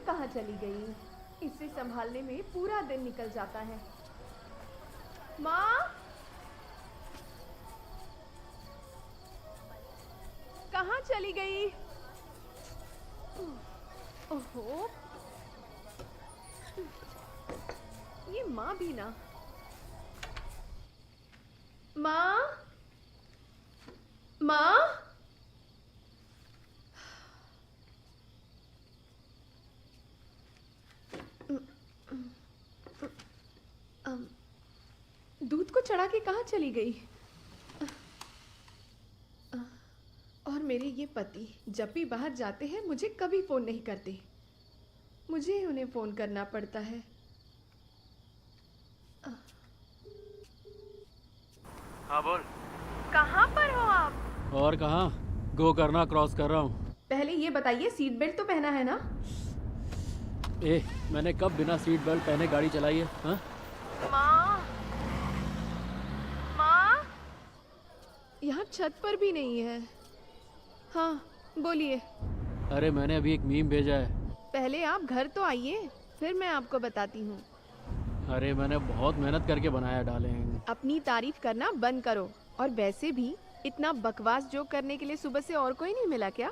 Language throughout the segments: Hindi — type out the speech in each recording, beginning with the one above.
कहाँ चली गई? इसे संभालने में पूरा दिन निकल जाता है। माँ, कहाँ चली गई? ओहो, ये माँ भी ना। माँ, माँ, दूध को चढ़ा के कहाँ चली गई? और मेरे ये पति जब भी बाहर जाते हैं मुझे कभी फोन नहीं करते, मुझे उन्हें फोन करना पड़ता है। हाँ बोल। कहाँ पर हो आप? और कहाँ? गो करना क्रॉस कर रहा हूँ। पहले ये बताइए, सीट बेल्ट तो पहना है ना? मैंने कब बिना सीट बेल्ट पहने गाड़ी चलाई है? हाँ? माँ, माँ, यहाँ छत पर भी नहीं है। हाँ, बोलिए। अरे मैंने अभी एक मीम भेजा है। पहले आप घर तो आइए, फिर मैं आपको बताती हूँ। अरे मैंने बहुत मेहनत करके बनाया डाले हैं। अपनी तारीफ करना बंद करो। और वैसे भी इतना बकवास जोक करने के लिए सुबह से और कोई नहीं मिला क्या?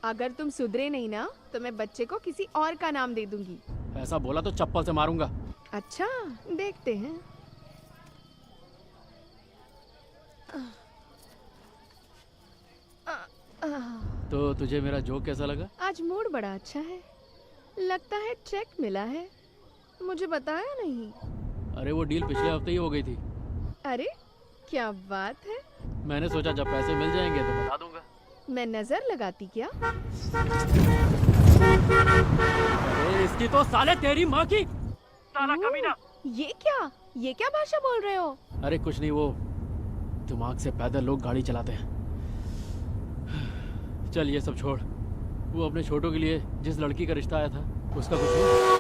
अगर तुम सुधरे नहीं ना तो मैं बच्चे को किसी और का नाम दे दूंगी। ऐसा बोला तो चप्पल से मारूंगा। अच्छा, देखते हैं। तो तुझे मेरा जोक कैसा लगा? आज मूड बड़ा अच्छा है, लगता है चेक मिला है। मुझे बताया नहीं। अरे वो डील पिछले हफ्ते ही हो गई थी। अरे क्या बात है। मैंने सोचा जब पैसे मिल जाएंगे तो बता दूंगा। मैं नजर लगाती क्या? अरे इसकी तो साले तेरी माँ की साला कमीना। ये क्या भाषा बोल रहे हो? अरे कुछ नहीं, वो दिमाग से पैदल लोग गाड़ी चलाते हैं। चल ये सब छोड़, वो अपने छोटों के लिए जिस लड़की का रिश्ता आया था उसका कुछ हुआ?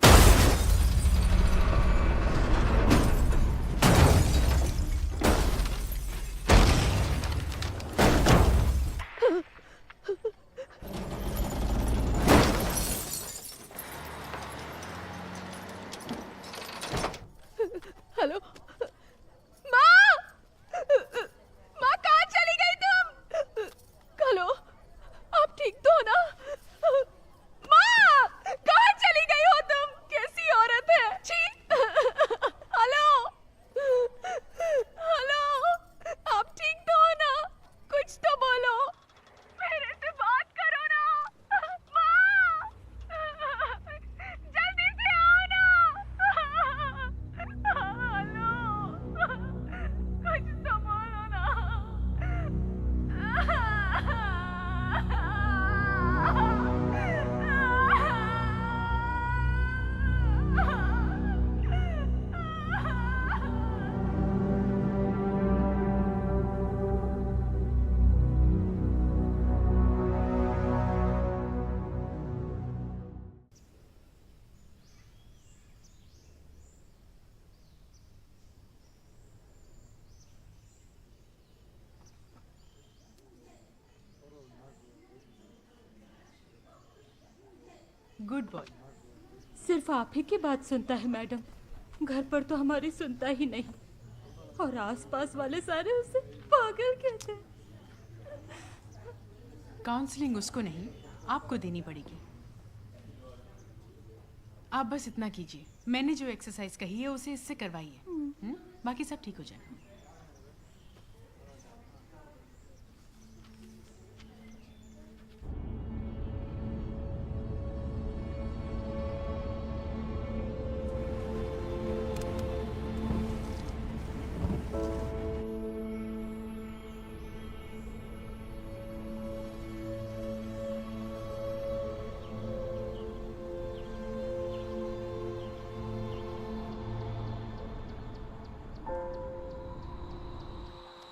हेलो माँ, माँ कहाँ चली गई तुम? हेलो, आप ठीक तो हो ना? माँ, कहाँ चली गई हो तुम? कैसी औरत है? छी! हेलो, हेलो, आप ठीक तो हो ना? कुछ तो बोलो, मेरे से बात करो ना। माँ, जल्दी से आओ ना। हेलो, कुछ तो बोलो ना। Good boy. सिर्फ आप ही की बात सुनता है मैडम, घर पर तो हमारी सुनता ही नहीं, और आसपास वाले सारे उसे पागल कहते हैं। काउंसलिंग उसको नहीं, आपको देनी पड़ेगी। आप बस इतना कीजिए, मैंने जो एक्सरसाइज कही है उसे इससे करवाइए। बाकी सब ठीक हो जाएगा।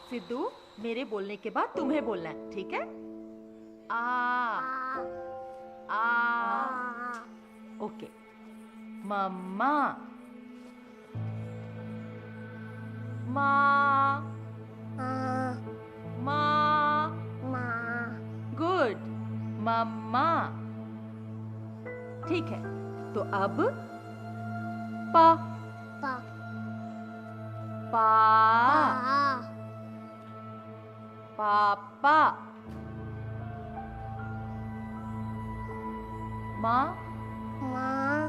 सिद्धू, मेरे बोलने के बाद तुम्हें बोलना है, ठीक है? आ ओके। मम्मा, माँ, माँ, गुड। मम्मा, ठीक है। तो अब पा पा पा पापा माँ माँ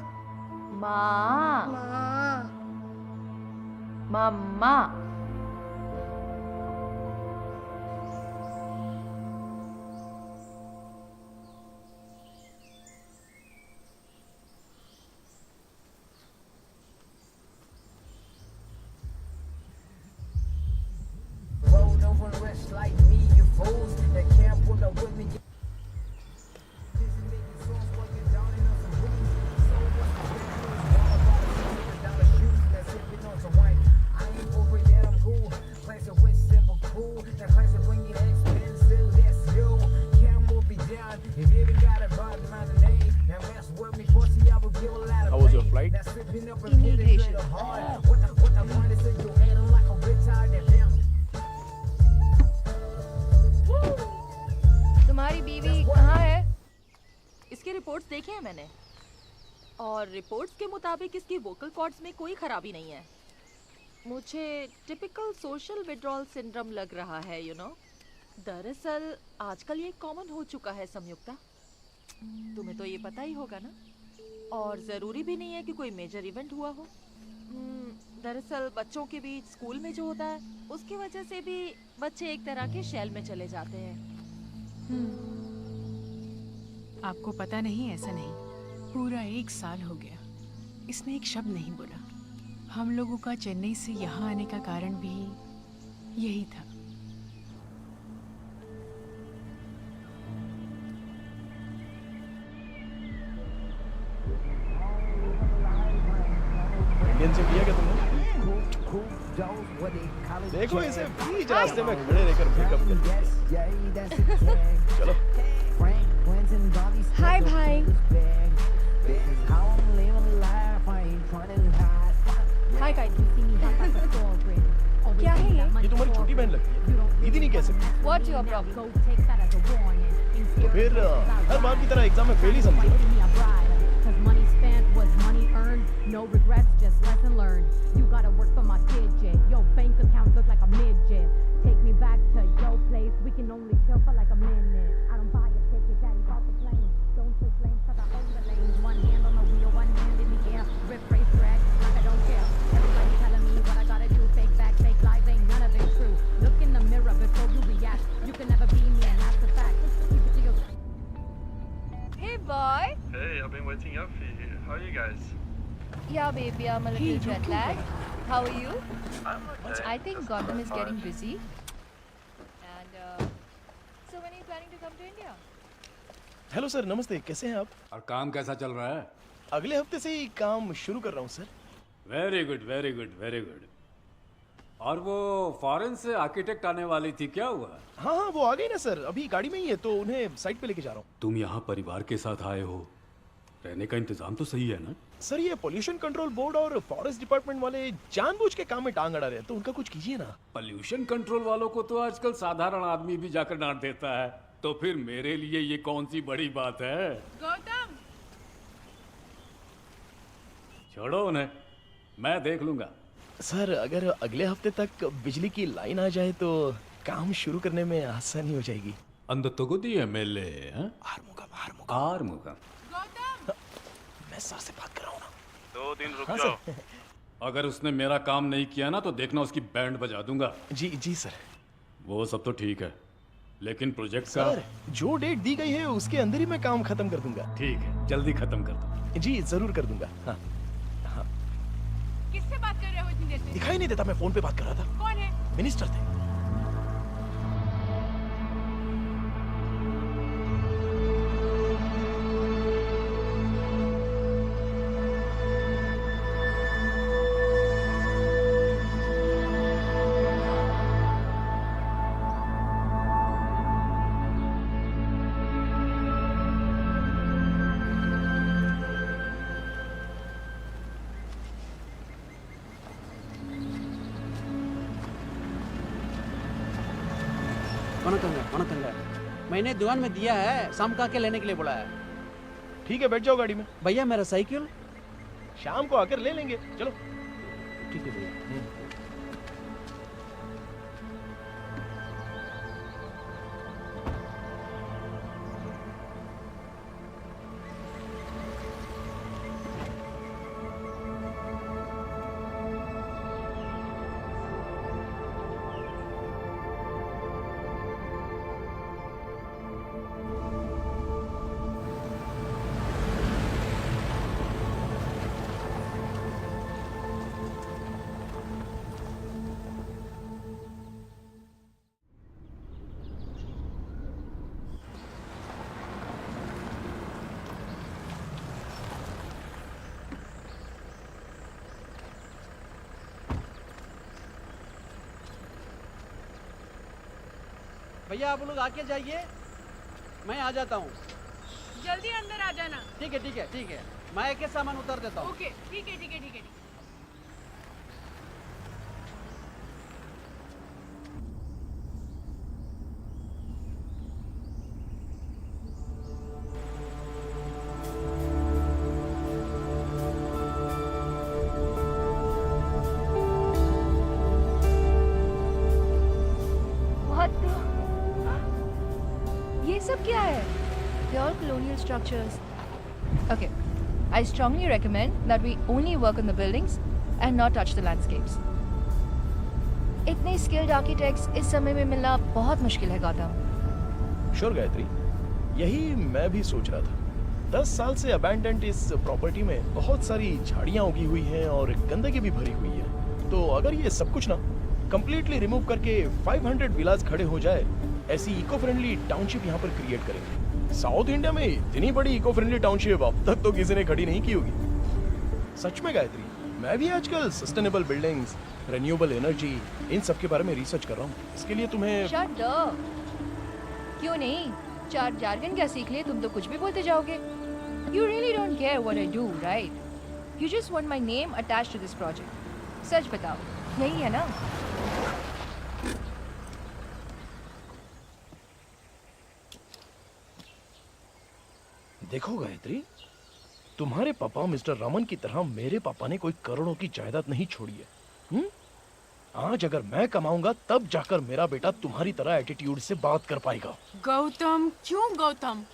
माँ माँ मम्मा Roll over the rest like me, you fools that can't pull up with me. How was your flight? Immigration. तुम्हारी बीवी कहाँ है? इसकी रिपोर्ट्स देखे हैं मैंने और रिपोर्ट्स के मुताबिक इसकी वोकल कॉर्ड्स में कोई खराबी नहीं है। मुझे टिपिकल सोशल विड्रॉल सिंड्रोम लग रहा है, यू नो। दरअसल आजकल ये कॉमन हो चुका है संयुक्ता, तुम्हें तो ये पता ही होगा ना। और ज़रूरी भी नहीं है कि कोई मेजर इवेंट हुआ हो। दरअसल बच्चों के बीच स्कूल में जो होता है उसकी वजह से भी बच्चे एक तरह के शेल में चले जाते हैं। आपको पता नहीं, ऐसा नहीं। पूरा 1 साल हो गया, इसने एक शब्द नहीं बोला। हम लोगों का चेन्नई से यहाँ आने का कारण भी यही था। इंडियन से किया क्या तुमने? देखो इसे बीच रास्ते में खड़े रहकर पिकअप कर। चलो। हाय भाई। हाय काइट। क्या है ये तुम्हारी छोटी बहन लगती है, दीदी नहीं कह सकती। What's your problem? तो फिर हर बार की तरह एग्जाम में फेल ही समझो ना। Money spent was money earned. No regrets, just lesson learned. You gotta work for my digit. Your bank account look like a midget. Take me back to your place. We can only chill for like a minute. I don't buy a ticket, daddy's off the plane. Don't switch lanes 'cause I own the lanes. One hand on the wheel, one hand in the air. Rip race track like I don't care. Everybody telling me what I gotta do. Fake back, fake lies, ain't none of it true. Look in the mirror before you react. You can never be me, and that's the fact. Keep it to yourself. Hey boy. Hey, I've been waiting up for you. How are you guys? Yeah baby, I'm a little jet lagged. How are you? I'm okay. I think Gautam is Fine. getting busy. And so when are you planning to come to India? Hello sir, नमस्ते, कैसे हैं आप? और काम कैसा चल रहा है? अगले हफ्ते से ही काम शुरू कर रहा हूँ sir. Very good very good very good. और वो फॉरेन से आर्किटेक्ट आने वाली थी, क्या हुआ? हाँ हाँ, वो आ गई ना सर, अभी गाड़ी में ही है, तो उन्हें साइट पे लेके जा रहा हूँ। तुम यहाँ परिवार के साथ आए हो, रहने का इंतजाम तो सही है ना? सर ये पोल्यूशन कंट्रोल बोर्ड और फॉरेस्ट डिपार्टमेंट वाले जानबूझ के काम में टांग अड़ा रहे हैं, तो उनका कुछ कीजिए ना। पोल्यूशन कंट्रोल वालों को तो आजकल साधारण आदमी भी जाकर डांट देता है, तो फिर मेरे लिए ये कौन सी बड़ी बात है? गौतम, छोड़ो उन्हें, मैं देख लूंगा। सर अगर अगले हफ्ते तक बिजली की लाइन आ जाए तो काम शुरू करने में आसानी हो जाएगी। अंद तगुदी एमएलए आरमुगा मैं सर से बात कर रहा हूँ ना। 2 दिन रुक हाँ जाओ। सर। अगर उसने मेरा काम नहीं किया ना तो देखना उसकी बैंड बजा दूंगा। जी जी सर। वो सब तो ठीक है, लेकिन प्रोजेक्ट का सर जो डेट दी गई है उसके अंदर ही मैं काम खत्म कर दूंगा। ठीक है, जल्दी खत्म कर दो। जी जरूर कर दूंगा। हाँ किससे बात कर रहे हो इतनी देर से? दिखाई नहीं देता, मैं फोन पे बात कर रहा था। कौन है? मिनिस्टर थे। वनकंगा मैंने दुकान में दिया है, शाम का के लेने के लिए बोला है। ठीक है, बैठ जाओ गाड़ी में। भैया मेरा साइकिल शाम को आकर ले लेंगे। चलो। ठीक है भैया। भैया आप लोग आके जाइए, मैं आ जाता हूँ। जल्दी अंदर आ जाना। ठीक है ठीक है ठीक है, मैं एक सामान उतार देता हूँ। ओके ठीक है ठीक है ठीक है। ये सब क्या है? They are colonial structures. Okay, I strongly recommend that we only work on the buildings and not touch the landscapes. इतने skilled architects इस समय में मिलना बहुत मुश्किल है गौतम। श्योर गायत्री, यही मैं भी सोच रहा था। 10 साल से अबैंडन्ड इस प्रॉपर्टी में बहुत सारी झाड़ियाँ उगी हुई हैं और गंदगी भी भरी हुई है। तो अगर ये सब कुछ ना कंप्लीटली रिमूव करके 500 विलास खड़े हो जाए, ऐसी इको फ्रेंडली टाउनशिप यहाँ पर क्रिएट करेंगे। साउथ इंडिया में इतनी बड़ी इको फ्रेंडली टाउनशिप अब तक तो किसी ने खड़ी नहीं की होगी। सच में गायत्री, मैं भी आजकल सस्टेनेबल बिल्डिंग्स, रिन्यूएबल एनर्जी, इन सब के बारे में रिसर्च कर रहा हूँ। इसके लिए तुम्हें Shut up! क्यों नहीं? 4 jargon क्या सीख लिए? तुम तो कुछ भी बोलते जाओगे। You really don't care what I do, right? You just want my name attached to this project. सच बताओ, यही है ना? देखो गायत्री, तुम्हारे पापा मिस्टर रामन की तरह मेरे पापा ने कोई करोड़ों की जायदाद नहीं छोड़ी है। आज अगर मैं कमाऊंगा तब जाकर मेरा बेटा तुम्हारी तरह एटीट्यूड से बात कर पाएगा। गौतम, क्यों गौतम?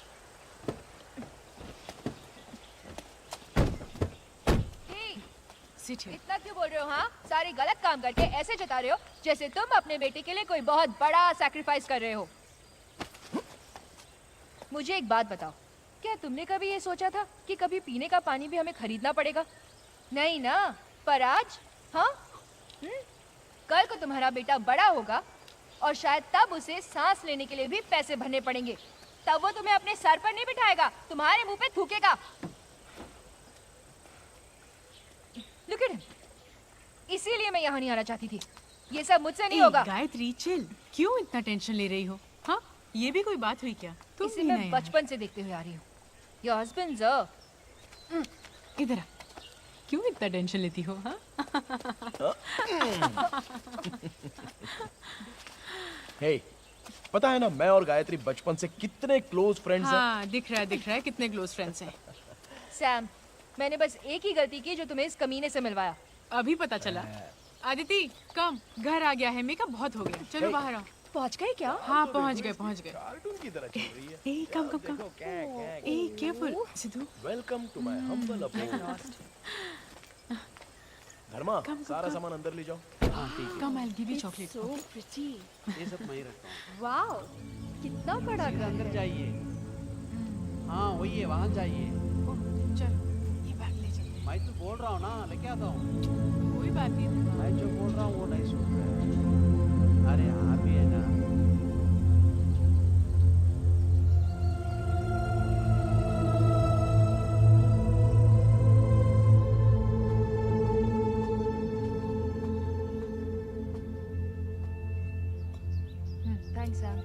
इतना क्यों बोल रहे हो? हाँ, सारे गलत काम करके ऐसे जता रहे हो जैसे तुम अपने बेटे के लिए कोई बहुत बड़ा सैक्रिफाइस कर रहे हो। मुझे एक बात बताओ, क्या तुमने कभी ये सोचा था कि कभी पीने का पानी भी हमें खरीदना पड़ेगा? नहीं ना? पर आज हाँ, कल को तुम्हारा बेटा बड़ा होगा और शायद तब उसे सांस लेने के लिए भी पैसे भरने पड़ेंगे। तब वो तुम्हें अपने सर पर नहीं बिठाएगा, तुम्हारे मुंह पे थूकेगा। Look at him. इसीलिए मैं यहाँ नहीं आना चाहती थी। ये सब मुझसे नहीं होगा। गायत्री चिल, क्यों इतना टेंशन ले रही हो? हाँ, ये भी कोई बात हुई क्या? तुम इसे मैं बचपन से देखते हुए आ रही हूँ। Your husband's इधर आ। क्यों इतना टेंशन लेती हो? हाँ? हे, पता है ना मैं और गायत्री बचपन से कितने क्लोज फ्रेंड्स हैं। हाँ, दिख रहा है कितने क्लोज फ्रेंड्स हैं। सैम, मैंने बस एक ही गलती की जो तुम्हें इस कमीने से मिलवाया। अभी पता चला। आदिति, कम, घर आ गया है, मेकअप बहुत हो गया। चलो बाहर आओ। पहुंच गए क्या? हाँ, पहुंच गए। कार्टून की तरह चल रही है। ए, कम। ए, careful, Siddhu. Welcome to my humble abode. Dharma, सारा सामान अंदर ले जाओ। कम, I'll give you chocolate. So pretty. ये सब मैं ही रखता हूँ। वाओ, कितना बड़ा घर अंदर है। जाइए। हाँ वही है, वहाँ जाइए। चलो, ये बैग ले जाइए। मैं तो बोल रहा हूँ ना, लेके आता हूँ। कोई बात नहीं। मैं जो बोल रहा हूँ वो नहीं सुन रहे। अरे आप भी है ना। Thanks, Sam.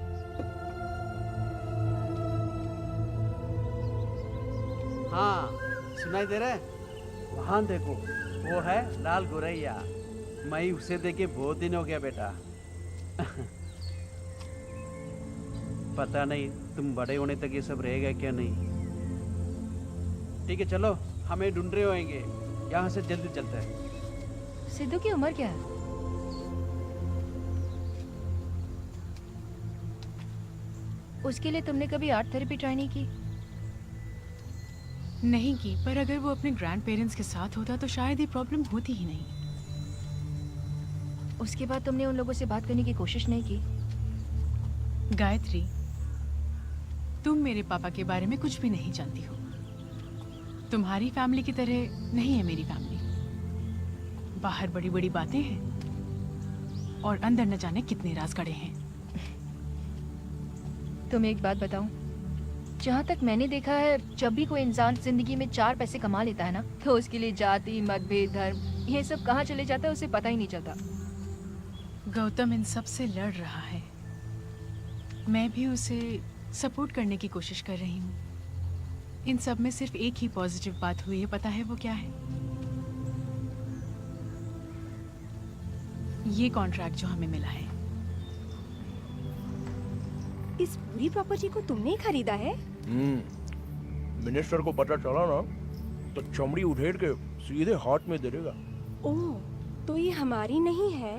हाँ, सुनाई दे रहा है? वहाँ देखो, वो है लाल गोरैया। मैं उसे देखे बहुत दिन हो गया बेटा। पता नहीं तुम बड़े होने तक ये सब रहेगा क्या नहीं। ठीक है चलो, हमें ढूंढ रहे होंगे। यहाँ से जल्दी चलते हैं। सिद्धू की उम्र क्या है? उसके लिए तुमने कभी आर्ट थेरेपी ट्राई नहीं की? नहीं की, पर अगर वो अपने ग्रैंड पेरेंट्स के साथ होता तो शायद ये प्रॉब्लम होती ही नहीं। उसके बाद तुमने उन लोगों से बात करने की कोशिश नहीं की? गायत्री, तुम मेरे पापा के बारे में कुछ भी नहीं जानती हो। तुम्हारी फैमिली की तरह नहीं है मेरी फैमिली। बाहर बड़ी बड़ी बातें हैं और अंदर न जाने कितने राज गड़े हैं। तुम्हें एक बात बताऊं, जहाँ तक मैंने देखा है, जब भी कोई इंसान जिंदगी में 4 पैसे कमा लेता है ना, तो उसके लिए जाति, मतभेद, धर्म, ये सब कहाँ चले जाता है उसे पता ही नहीं चलता। गौतम इन सब से लड़ रहा है, मैं भी उसे सपोर्ट करने की कोशिश कर रही हूँ। इन सब में सिर्फ एक ही पॉजिटिव बात हुई है, पता है वो क्या है? ये कॉन्ट्रैक्ट जो हमें मिला है। इस पूरी प्रॉपर्टी को तुमने ही खरीदा है? मिनिस्टर को पता चला ना तो चमड़ी उधेड़ के सीधे हाथ में दे देगा। ओह, तो ये हमारी नहीं है?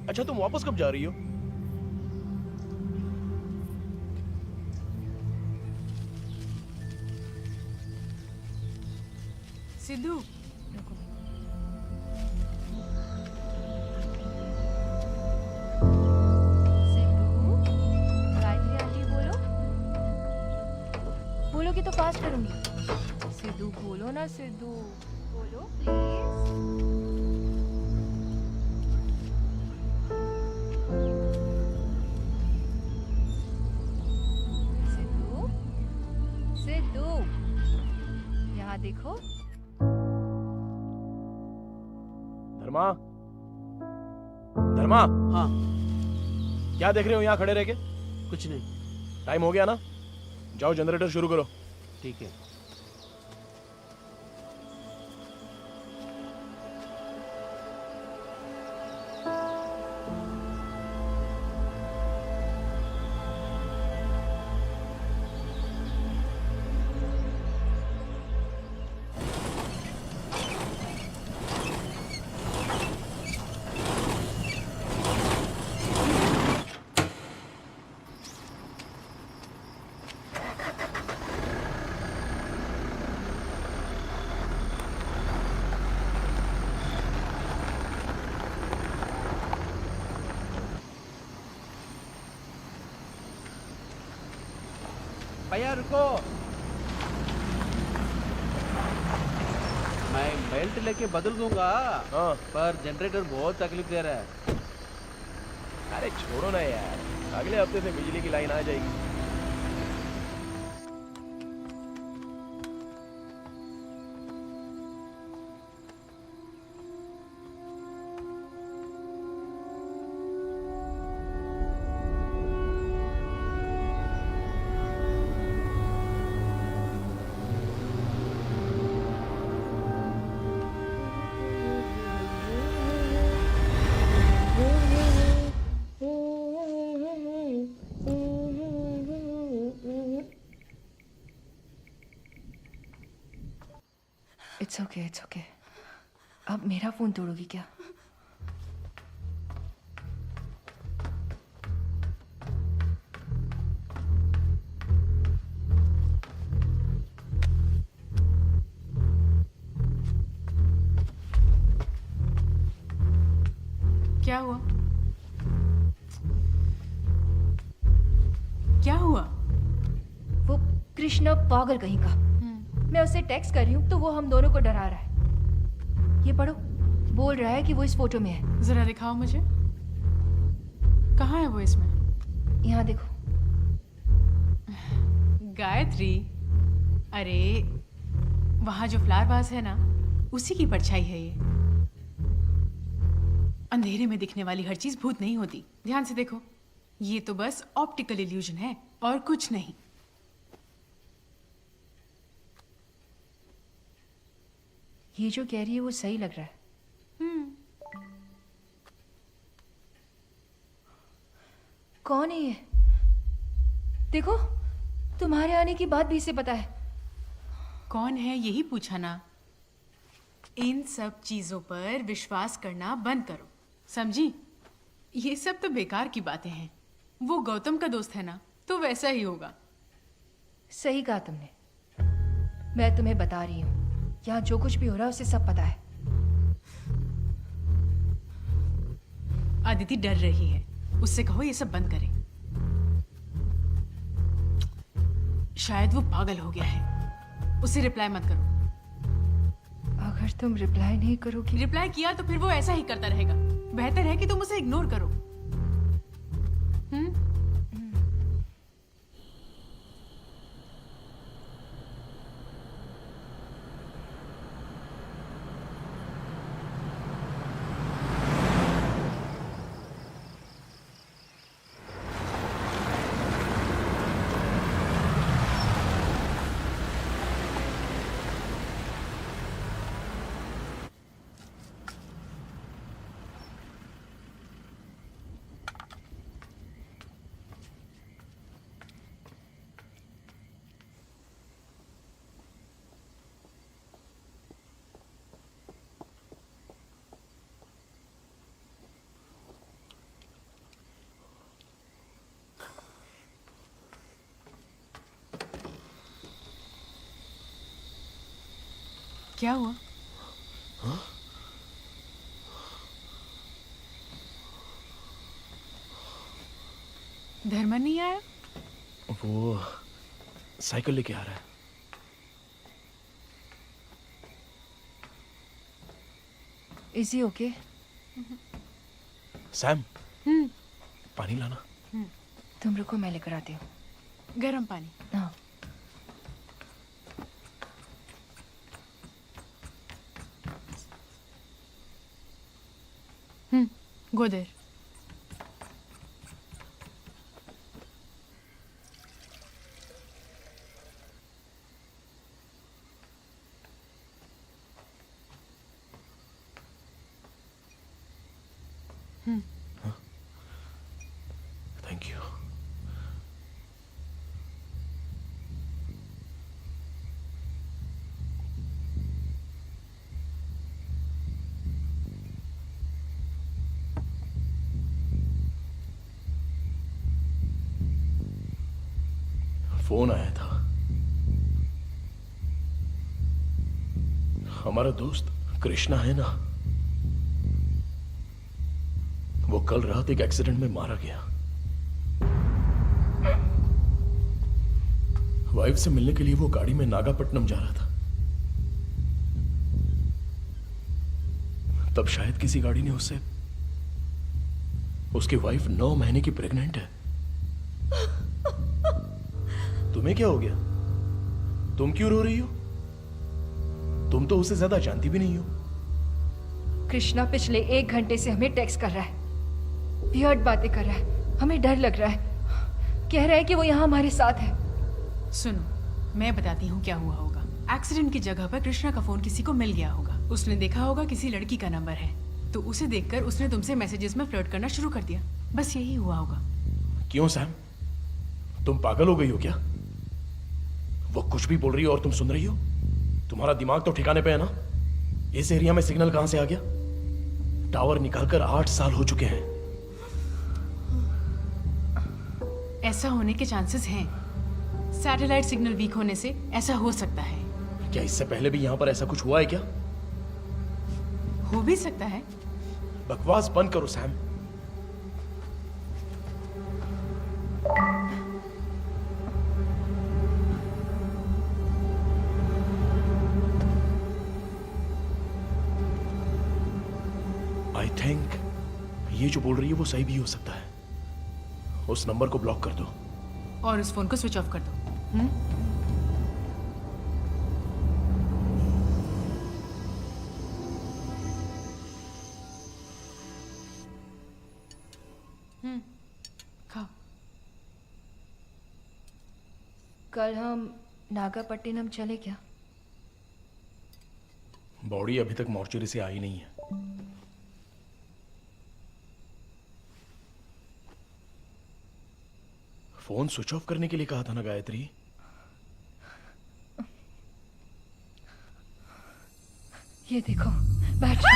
अच्छा, तुम वापस कब जा रही हो? सिद्धू, गायत्री आंटी बोलोगी तो फास्ट करूंगी। सिद्धू बोलो ना, सिद्धू बोलो प्लीज। सिद्धू, सिद्धू, यहाँ देखो। धर्मा, धर्मा। हाँ। क्या देख रहे हो यहाँ खड़े रह के? कुछ नहीं। टाइम हो गया ना, जाओ जनरेटर शुरू करो। ठीक है। भैया रुको, मैं बेल्ट लेके बदल दूंगा। हाँ। पर जनरेटर बहुत तकलीफ दे रहा है। अरे छोड़ो ना यार, अगले हफ्ते से बिजली की लाइन आ जाएगी। It's okay. अब मेरा फोन तोड़ोगी क्या? क्या हुआ? क्या हुआ? वो कृष्णा पागल कहीं का। मैं उसे टेक्स्ट कर रही हूँ तो वो हम दोनों को डरा रहा है। ये पढ़ो, बोल रहा है कि वो इस फोटो में है। जरा दिखाओ मुझे, कहाँ है वो इसमें? यहाँ देखो। गायत्री, अरे वहाँ जो फ्लावर वास है ना, उसी की परछाई है ये। अंधेरे में दिखने वाली हर चीज भूत नहीं होती, ध्यान से देखो। ये तो बस ऑप्टिकल इल्यूजन है और कुछ नहीं। ये जो कह रही है वो सही लग रहा है। कौन है ये? देखो, तुम्हारे आने की बात भी इसे पता है। कौन है यही पूछा ना। इन सब चीजों पर विश्वास करना बंद करो, समझी? ये सब तो बेकार की बातें हैं। वो गौतम का दोस्त है ना, तो वैसा ही होगा। सही कहा तुमने। मैं तुम्हें बता रही हूँ, यहाँ जो कुछ भी हो रहा है उसे सब पता है। अदिति डर रही है, उससे कहो ये सब बंद करे। शायद वो पागल हो गया है। उसे रिप्लाई मत करो। अगर तुम रिप्लाई नहीं करोगी। रिप्लाई किया तो फिर वो ऐसा ही करता रहेगा। बेहतर है कि तुम उसे इग्नोर करो। क्या हुआ? हाँ? धर्मन नहीं आया? वो साइकिल लेके आ रहा है। Is he okay? सैम, पानी लाना। तुम रुको, मैं लेकर आती हूँ। गरम पानी। हाँ। Go there. Thank you. Phone आया था। हमारा दोस्त कृष्णा है ना, वो कल रात एक एक्सीडेंट में मारा गया। वाइफ से मिलने के लिए वो गाड़ी में नागापट्टनम जा रहा था। तब शायद किसी गाड़ी ने उससे, उसकी वाइफ 9 महीने की प्रेग्नेंट है। तुम्हें क्या हो गया? तुम क्यों रो रही हो? तुम तो उसे ज्यादा जानती भी नहीं हो। कृष्णा पिछले 1 घंटे से हमें टेक्स्ट कर रहा है, वियर्ड बातें कर रहा है, हमें डर लग रहा है। कह रहा है कि वो यहाँ हमारे साथ है। सुनो, मैं बताती हूँ क्या हुआ होगा। एक्सीडेंट की जगह पर कृष्णा का फोन किसी को मिल गया होगा। उसने देखा होगा किसी लड़की का नंबर है, तो उसे देखकर उसने तुमसे मैसेजेस में फ्लर्ट करना शुरू कर दिया। बस यही हुआ होगा। क्यों सैम, तुम पागल हो गई हो क्या? वो कुछ भी बोल रही हो और तुम सुन रही हो? तुम्हारा दिमाग तो ठिकाने पे है ना? इस एरिया में सिग्नल कहां से आ गया? टावर निकालकर 8 साल हो चुके हैं। ऐसा होने के चांसेस हैं। सैटेलाइट सिग्नल वीक होने से ऐसा हो सकता है। क्या इससे पहले भी यहां पर ऐसा कुछ हुआ है क्या? हो भी सकता है। बकवास बंद करो सैम। आई थिंक ये जो बोल रही है वो सही भी हो सकता है। उस नंबर को ब्लॉक कर दो और उस फोन को स्विच ऑफ कर दो। खाओ। कल हम नागापट्टिनम चले क्या? बॉडी अभी तक मॉर्चरी से आई नहीं है। फोन स्विच ऑफ करने के लिए कहा था ना गायत्री? ये देखो बैटरी।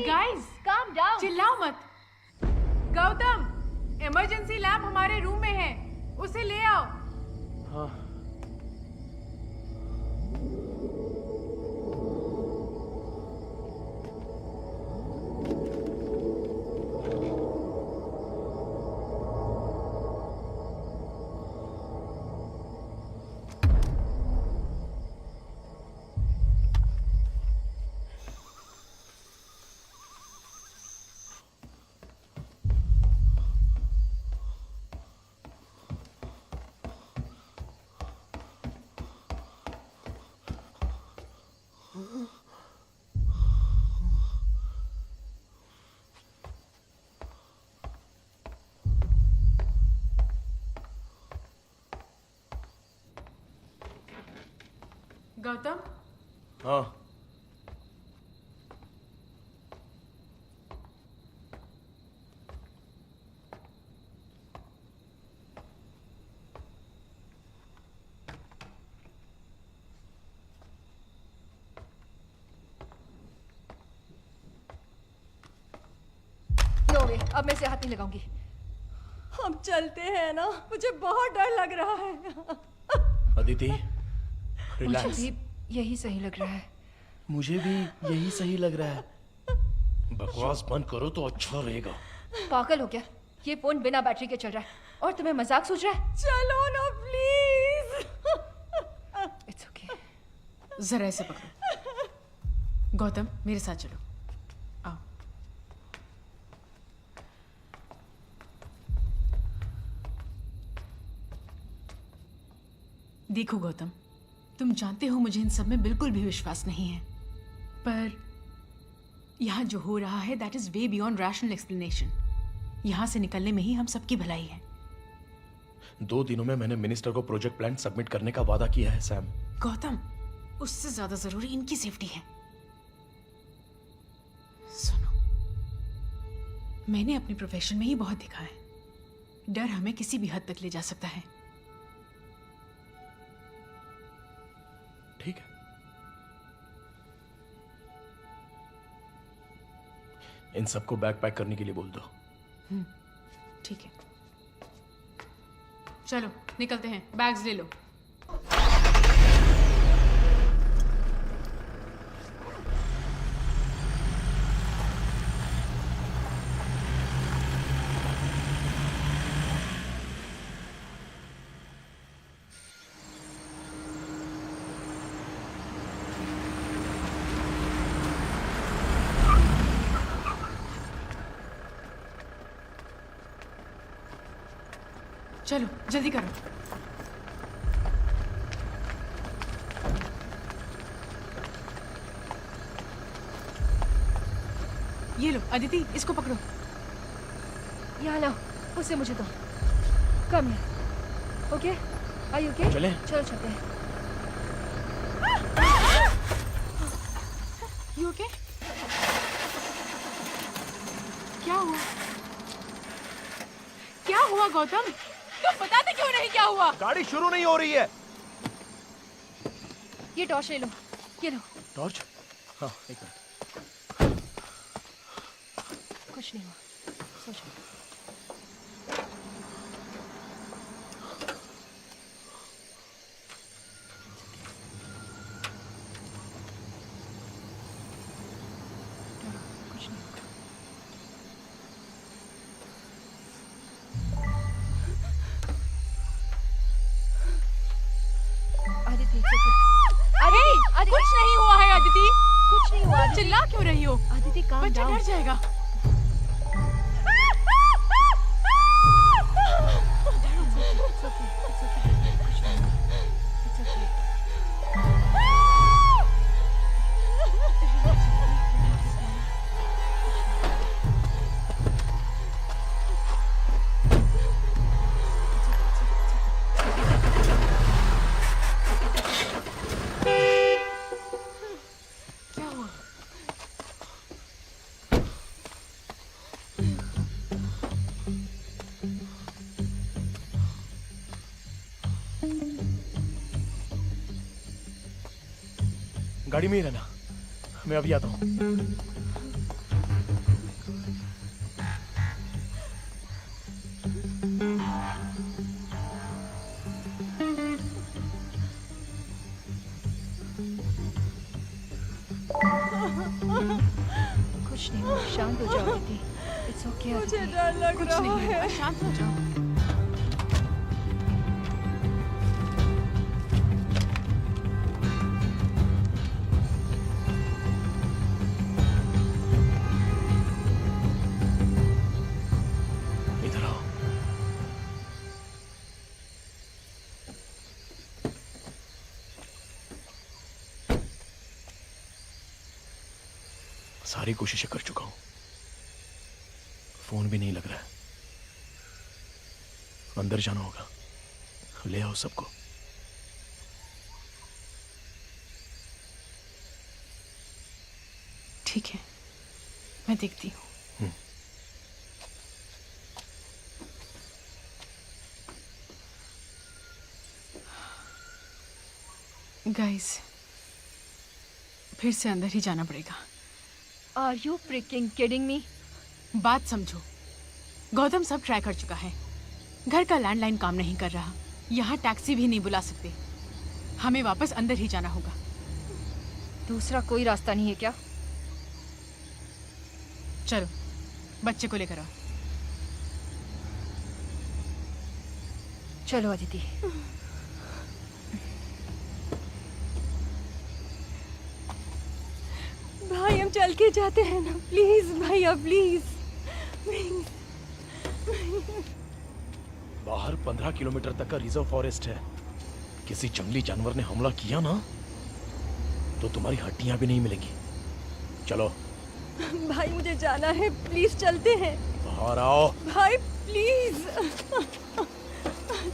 Guys calm down. चिल्लाओ मत। गौतम, इमरजेंसी लैंप हमारे रूम में है, उसे ले आओ। हाँ। गौतम, हाँ। नो वे, अब मैं इसे हाथ नहीं लगाऊंगी। हम चलते हैं ना, मुझे बहुत डर लग रहा है। अदिति, मुझे रिलैक्स। भी यही सही लग रहा है। मुझे भी यही सही लग रहा है। बकवास बंद करो तो अच्छा रहेगा। पागल हो क्या? ये फोन बिना बैटरी के चल रहा है और तुम्हें मजाक सूझ रहा है? चलो ना प्लीज। It's okay. जरा इसे पकड़ो। गौतम, मेरे साथ चलो। आओ। देखो गौतम, तुम जानते हो मुझे इन सब में बिल्कुल भी विश्वास नहीं है, पर यहाँ जो हो रहा है that is way beyond rational explanation. यहाँ से निकलने में ही हम सबकी भलाई है। 2 दिनों में मैंने मिनिस्टर को प्रोजेक्ट प्लान सबमिट करने का वादा किया है सैम। गौतम, उससे ज्यादा जरूरी इनकी सेफ्टी है। सुनो, मैंने अपने प्रोफेशन में ही बहुत देखा है, डर हमें किसी भी हद तक ले जा सकता है। ठीक है, इन सबको बैग पैक करने के लिए बोल दो। ठीक है, चलो निकलते हैं, बैग्स ले लो। चलो जल्दी करो। ये लो अदिति, इसको पकड़ो। यहाँ लाओ, उसे मुझे दो। कम है। ओके? Are you okay? चलें? चलो चलते हैं। You okay? क्या हुआ? क्या हुआ गौतम? तुम बताते क्यों नहीं क्या हुआ? गाड़ी शुरू नहीं हो रही है। ये टॉर्च ले लो। ये लो। टॉर्च? हाँ, एक मिनट। कुछ नहीं हुआ, सोचो। कुछ नहीं। अदिति, अरे कुछ नहीं हुआ है अदिति। कुछ नहीं हुआ। चिल्ला क्यों रही हो? अदिति काम बच्चा डर जाएगा। गाड़ी में ही रहना, मैं अभी आता हूँ। कुछ नहीं हुआ, शांत हो जाओ अदिति। It's okay. मुझे डर लग रहा है। शांत हो जाओ। इधर आओ। सारी कोशिशें कर चुका हूं, फोन भी नहीं लग रहा है। अंदर जाना होगा, ले आओ सबको। ठीक है, मैं देखती हूँ। गाइस, फिर से अंदर ही जाना पड़ेगा। Are you freaking kidding me? बात समझो, गौतम सब ट्राई कर चुका है। घर का लैंडलाइन काम नहीं कर रहा, यहाँ टैक्सी भी नहीं बुला सकते। हमें वापस अंदर ही जाना होगा। दूसरा कोई रास्ता नहीं है क्या? चलो, बच्चे को लेकर आओ। चलो अदिति। भाई हम चल के जाते हैं ना, प्लीज भैया, प्लीज। बाहर 15 किलोमीटर तक का रिजर्व फॉरेस्ट है। किसी जंगली जानवर ने हमला किया ना तो तुम्हारी हड्डियां भी नहीं मिलेंगी। चलो भाई मुझे जाना है, प्लीज चलते हैं। बाहर आओ भाई प्लीज,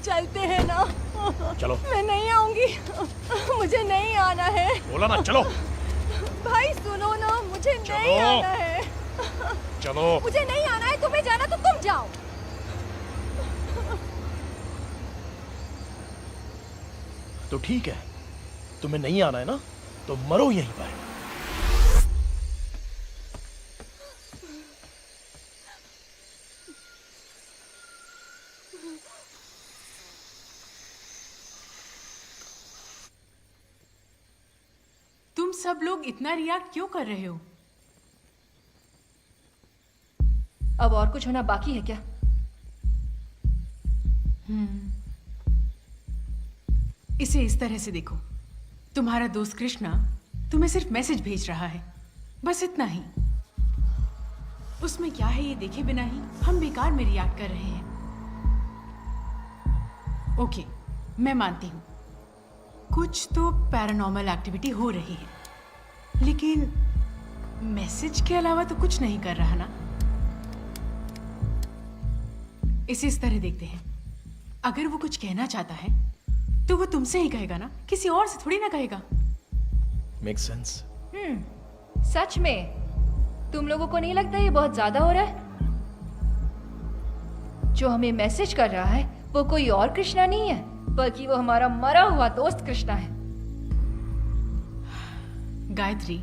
चलते हैं ना। चलो। मैं नहीं आऊंगी, मुझे नहीं आना है। बोला ना चलो। भाई सुनो ना, मुझे नहीं आना है। चलो। मुझे नहीं आना है, तुम्हें जाना तो तुम जाओ। तो ठीक है, तुम्हें नहीं आना है ना तो मरो यहीं पर। तुम सब लोग इतना रिएक्ट क्यों कर रहे हो? अब और कुछ होना बाकी है क्या? इसे इस तरह से देखो, तुम्हारा दोस्त कृष्णा तुम्हें सिर्फ मैसेज भेज रहा है, बस इतना ही। उसमें क्या है ये देखे बिना ही हम बेकार में रिएक्ट कर रहे हैं। ओके, मैं मानती हूँ कुछ तो पैरानॉर्मल एक्टिविटी हो रही है, लेकिन मैसेज के अलावा तो कुछ नहीं कर रहा ना। इसे इस तरह देखते हैं, अगर वो कुछ कहना चाहता है तो वो तुमसे ही कहेगा ना, किसी और से थोड़ी ना कहेगा। Make sense. सच में तुम लोगों को नहीं लगता ये बहुत ज्यादा हो रहा है? जो हमें मैसेज कर रहा है वो कोई और कृष्णा नहीं है, बल्कि वो हमारा मरा हुआ दोस्त कृष्णा है। Gayatri,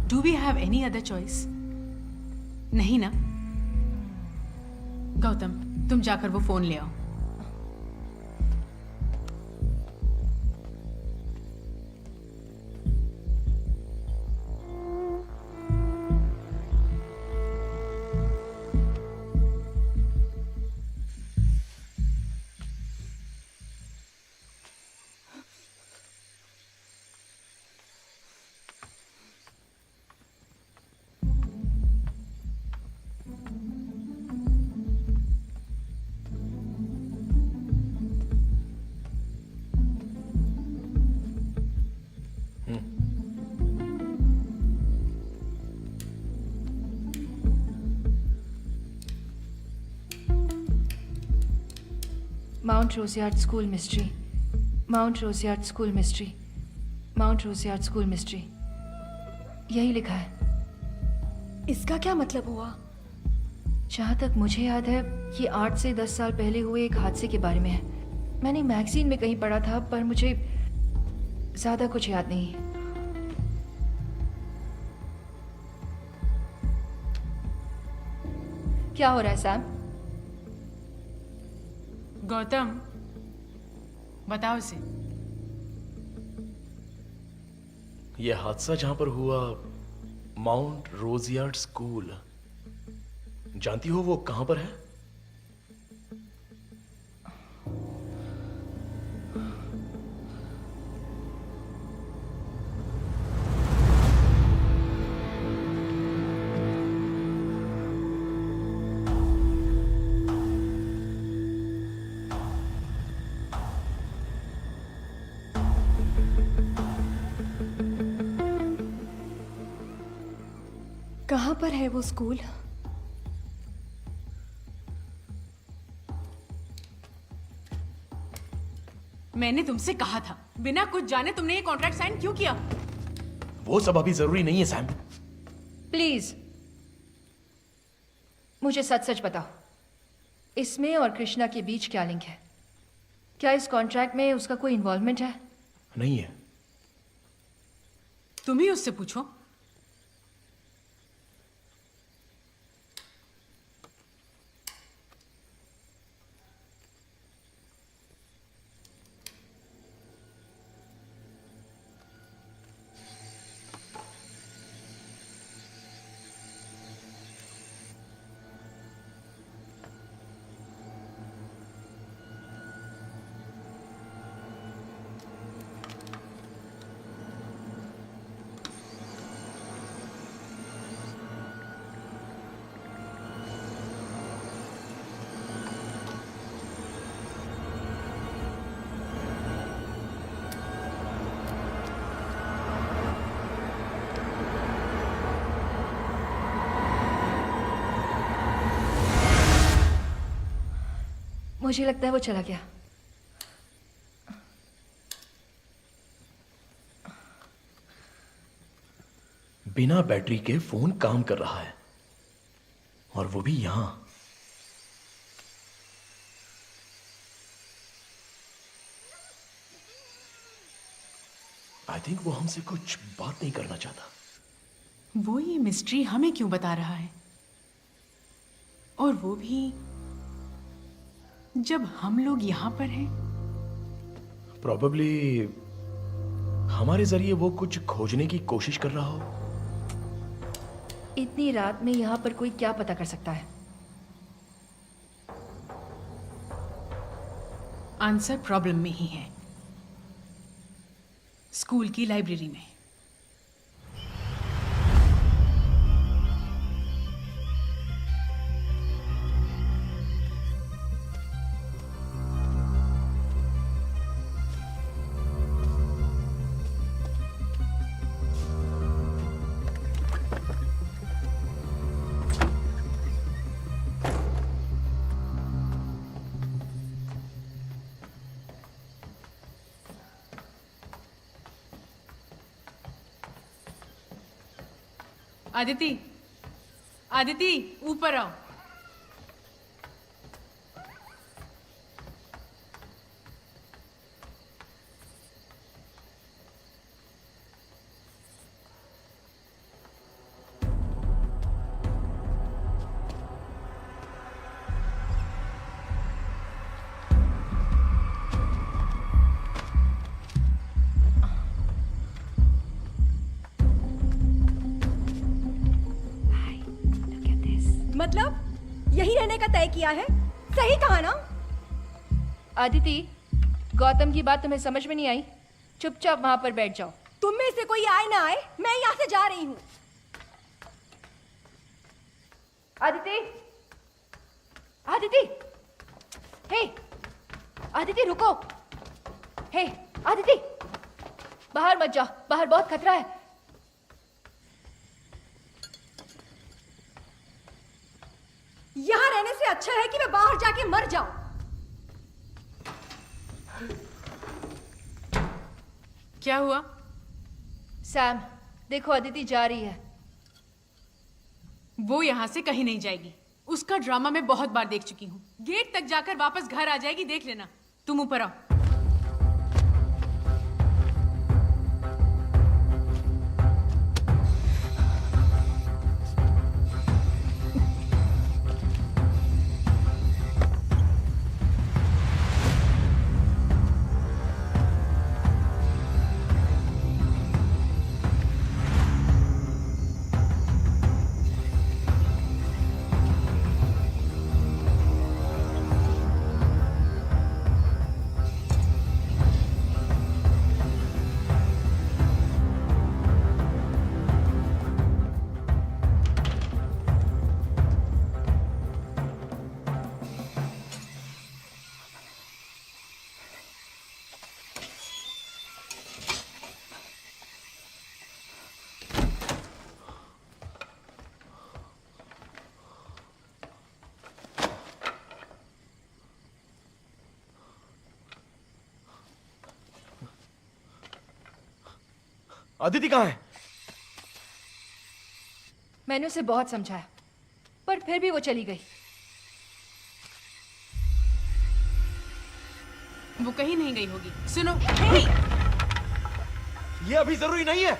do we have any other choice? नहीं ना? गौतम, तुम जाकर वो फोन ले आओ। Mount Rosiyard school mystery, Mount Rosiyard school mystery, Mount Rosiyard school mystery, यही लिखा है। इसका क्या मतलब हुआ? जहाँ तक मुझे याद है ये 8 से 10 साल पहले हुए एक हादसे के बारे में है। मैंने मैगजीन में कहीं पढ़ा था, पर मुझे ज्यादा कुछ याद नहीं। क्या हो रहा है सैम? गौतम, बताओ इसे। यह हादसा जहां पर हुआ, माउंट रोज़ियार्ड स्कूल, जानती हो वो कहां पर है? कहाँ पर है वो स्कूल? मैंने तुमसे कहा था, बिना कुछ जाने तुमने ये कॉन्ट्रैक्ट साइन क्यों किया? वो सब अभी जरूरी नहीं है सैम। प्लीज मुझे सच सच बताओ, इसमें और कृष्णा के बीच क्या लिंक है? क्या इस कॉन्ट्रैक्ट में उसका कोई इन्वॉल्वमेंट है? नहीं है। तुम ही उससे पूछो। मुझे लगता है वो चला गया। बिना बैटरी के फोन काम कर रहा है, और वो भी यहां। आई थिंक वो हमसे कुछ बात नहीं करना चाहता। वो ये मिस्ट्री हमें क्यों बता रहा है, और वो भी जब हम लोग यहां पर हैं? प्रॉबेबली हमारे जरिए वो कुछ खोजने की कोशिश कर रहा हो। इतनी रात में यहां पर कोई क्या पता कर सकता है? आंसर प्रॉब्लम में ही है, स्कूल की लाइब्रेरी में। आदिति, आदिति, ऊपर आओ। मतलब यही रहने का तय किया है? सही कहा ना? आदिति, गौतम की बात तुम्हें समझ में नहीं आई? चुपचाप वहां पर बैठ जाओ। तुम में से कोई आए ना आए, मैं यहाँ से जा रही हूँ। आदिति, आदिति, हे, आदिति रुको। हे, आदिति, बाहर मत जाओ, बाहर बहुत खतरा है। यहाँ रहने से अच्छा है कि मैं बाहर जाके मर जाऊं। क्या हुआ? सैम, देखो अदिति जा रही है। वो यहाँ से कहीं नहीं जाएगी। उसका ड्रामा मैं बहुत बार देख चुकी हूँ। गेट तक जाकर वापस घर आ जाएगी, देख लेना। तुम ऊपर आओ। अदिति कहाँ है? मैंने उसे बहुत समझाया, पर फिर भी वो चली गई। वो कहीं नहीं गई होगी। सुनो, ये अभी जरूरी नहीं है।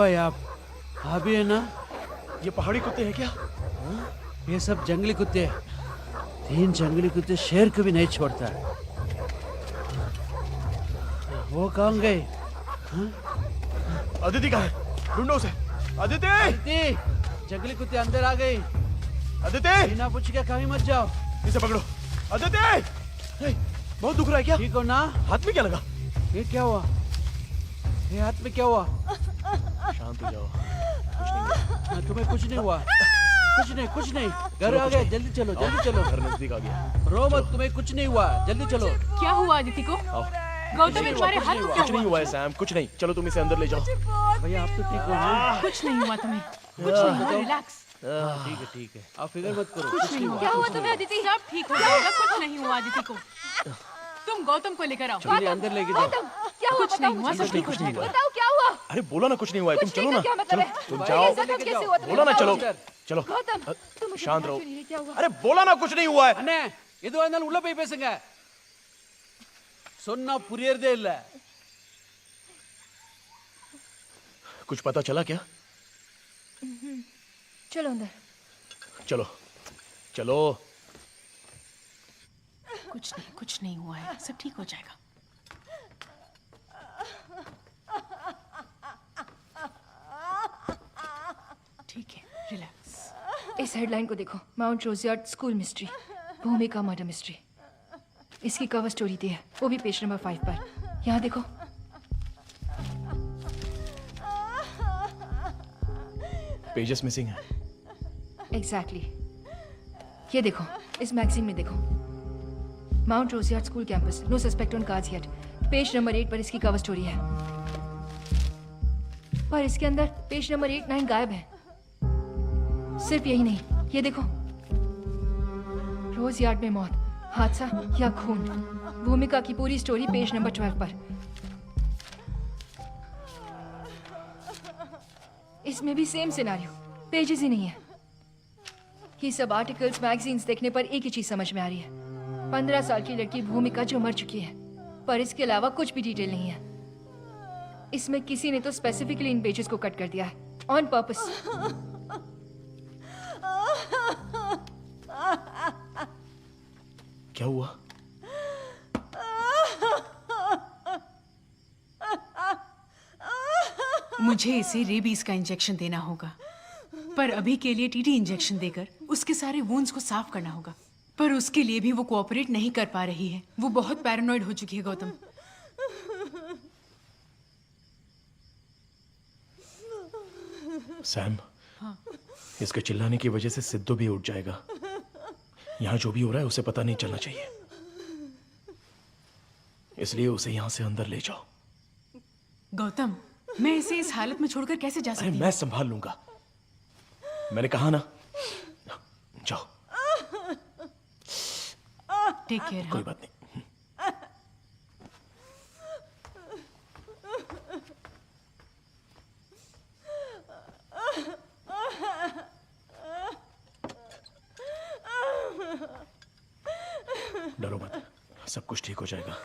भाई आप भी है ना? ये पहाड़ी कुत्ते हैं क्या? ये सब जंगली कुत्ते हैं। 3 जंगली कुत्ते शेर को भी नहीं छोड़ता है। वो कहाँ गए? अदिति कहाँ है? ढूंढो उसे। अदिति! अदिति! जंगली कुत्ते अंदर आ गए। अदिति! बिना पूछ के कहीं मत जाओ। इसे पकड़ो। अदिति! बहुत दुख रहा है क्या? ठीक हो ना? हाथ में क्या लगा? ये क्या हुआ? ये हाथ में क्या हुआ? शांत हो जाओ। कुछ नहीं हुआ। तुम्हें कुछ नहीं हुआ? कुछ नहीं। घर आ गए, जल्दी चलो। घर नजदीक आ गया। रो मत, तुम्हें कुछ नहीं हुआ, जल्दी चलो। क्या हुआ अदिति को? गौतम तुम्हारे हाथ में क्या कुछ नहीं हुआ है सैम, कुछ नहीं। चलो तुम इसे अंदर ले जाओ। भैया आप तो ठीक हो ना? कुछ नहीं हुआ तुम्हें, कुछ नहीं हुआ, रिलैक्स। ठीक है, आप फिक्र मत करो। कुछ नहीं हुआ। क्या हुआ तुम्हें अदिति? सब ठीक हो जाएगा, कुछ नहीं हुआ अदिति को। तुम गौतम को लेकर आओ। चलिए अंदर लेके जाओ। क्या हुआ? कुछ नहीं हुआ, सब ठीक हो जाएगा। बताओ क्या हुआ? अरे बोला ना कुछ नहीं हुआ है। तुम चलो ना। क्या मतलब है? तुम जाओ। कैसे हुआ? बोला ना चलो। चलो गौतम तुम शांत रहो। क्या हुआ? अरे बोला ना कुछ नहीं हुआ है। अண்ணே இது வந்தால் உள்ள போய் பேசுங்க. சொன்னா புரியறதே இல்ல. कुछ पता चला क्या? चलो अंदर। चलो चलो। कुछ नहीं हुआ है, सब ठीक हो जाएगा। ठीक है, रिलैक्स। इस हेडलाइन को देखो, माउंट रोजियार्ड स्कूल मिस्ट्री, भूमिका मर्डर मिस्ट्री। इसकी कवर स्टोरी दी है, वो भी पेज नंबर 5 पर। यहाँ देखो। पेजेस मिसिंग है। एग्जैक्टली ये देखो, इस मैगजीन में देखो, Mount Rosiyard school campus, no suspect on cards yet. Page number 8 पर इसकी कवर स्टोरी है, पर इसके अंदर पेज नंबर 8, 9 गायब है। सिर्फ यही नहीं, ये देखो, रोज यार्ड में मौत, हादसा या खून। भूमिका की पूरी स्टोरी पेज नंबर 12 पर। इसमें भी सेम सिनेरियो, पेजेस ही नहीं है। ये सब आर्टिकल्स, मैगजीन्स देखने पर एक ही चीज समझ में आ रही है, 15 साल की लड़की भूमिका जो मर चुकी है, पर इसके अलावा कुछ भी डिटेल नहीं है। इसमें किसी ने तो स्पेसिफिकली इन पेजेस को कट कर दिया है, ऑन पर्पस। क्या हुआ? मुझे इसे रेबीज का इंजेक्शन देना होगा, पर अभी के लिए टीटी इंजेक्शन देकर उसके सारे वुंड्स को साफ करना होगा। पर उसके लिए भी वो कोऑपरेट नहीं कर पा रही है। वो बहुत पैरानॉइड हो चुकी है गौतम। सैम, हाँ। इसके चिल्लाने की वजह से सिद्धू भी उठ जाएगा। यहाँ जो भी हो रहा है उसे पता नहीं चलना चाहिए, इसलिए उसे यहाँ से अंदर ले जाओ। गौतम, मैं इसे इस हालत में छोड़कर कैसे जा सकती अरे हूँ? मैं संभाल लूंगा, मैंने कहा ना। जाओ। Take care. कोई बात नहीं। डरो मत, सब कुछ ठीक हो जाएगा।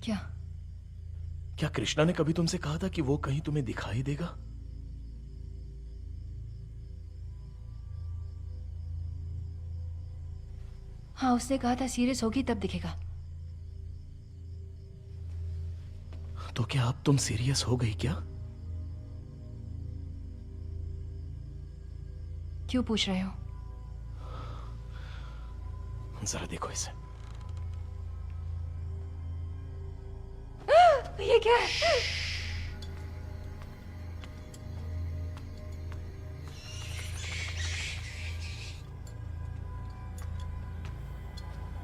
क्या? क्या कृष्णा ने कभी तुमसे कहा था कि वो कहीं तुम्हें दिखाई देगा? हाँ, उसने कहा था सीरियस होगी तब दिखेगा। तो क्या अब तुम सीरियस हो गई क्या? क्यों पूछ रहे हो? जरा देखो इसे। ये क्या है?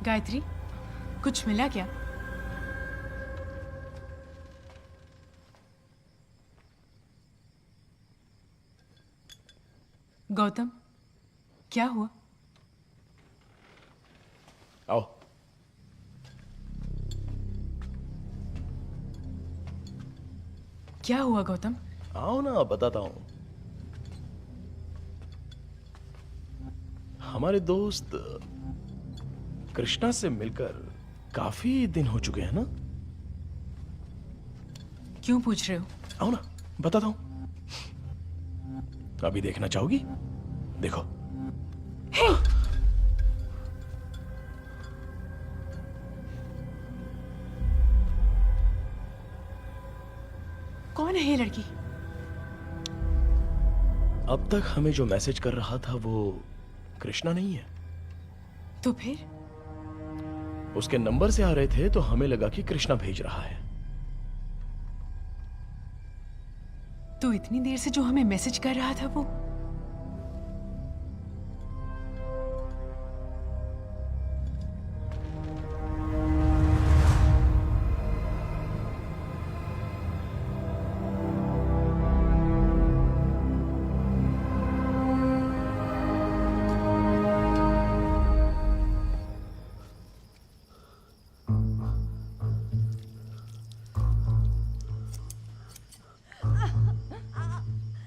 गायत्री, कुछ मिला क्या? गौतम, क्या हुआ? आओ। क्या हुआ गौतम? आओ ना, बताता हूं। हमारे दोस्त कृष्णा से मिलकर काफी दिन हो चुके हैं ना? क्यों पूछ रहे हो? आओ ना, बताता हूं। अभी देखना चाहोगी? देखो। कौन है ये लड़की? अब तक हमें जो मैसेज कर रहा था वो कृष्णा नहीं है। तो फिर? उसके नंबर से आ रहे थे तो हमें लगा कि कृष्णा भेज रहा है। तो इतनी देर से जो हमें मैसेज कर रहा था वो?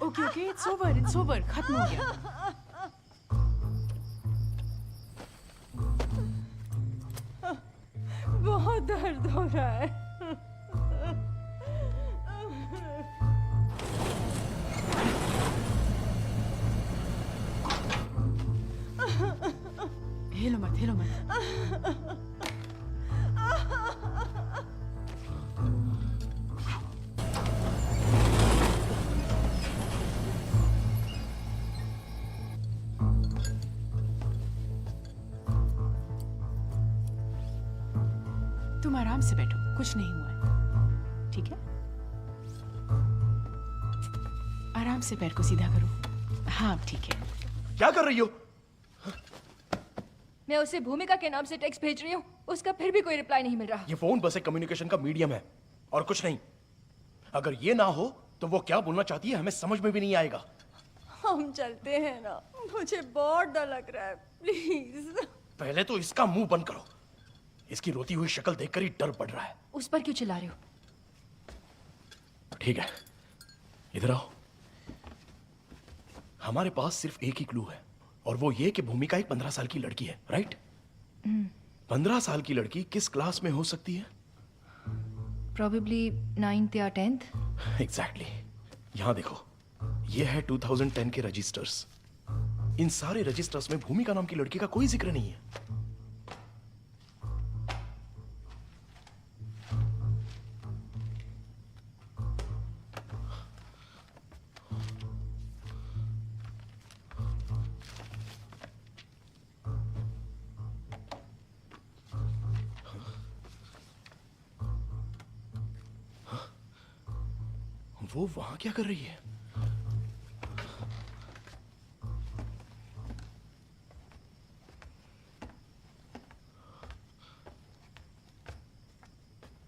ओके, इट्स ओवर, खत्म हो गया। बहुत दर्द हो रहा है। हिलो मत। तुम आराम से बैठो, कुछ नहीं हुआ है, ठीक है? आराम से पैर को सीधा करो। हाँ, ठीक है। क्या कर रही हो? मैं उसे भूमिका के नाम से टेक्स्ट भेज रही हूँ, उसका फिर भी कोई रिप्लाई नहीं मिल रहा। ये फोन बस एक कम्युनिकेशन का मीडियम है और कुछ नहीं। अगर ये ना हो तो वो क्या बोलना चाहती है हमें समझ में भी नहीं आएगा। हम चलते हैं ना, मुझे बहुत डर लग रहा है, प्लीज। पहले तो इसका मुंह बंद करो। इसकी रोती हुई शक्ल देखकर ही डर पड़ रहा है। उस पर क्यों चिल्ला रहे हो? ठीक है, इधर आओ। हमारे पास सिर्फ एक ही क्लू है और वो ये कि भूमिका एक 15 साल की लड़की है, राइट? 15 साल की लड़की किस क्लास में हो सकती है? Probably 9th या 10th। एग्जैक्टली। यहां देखो, ये है 2010 के रजिस्टर्स। इन सारे रजिस्टर्स में भूमिका नाम की लड़की का कोई जिक्र नहीं है। वो वहां क्या कर रही है?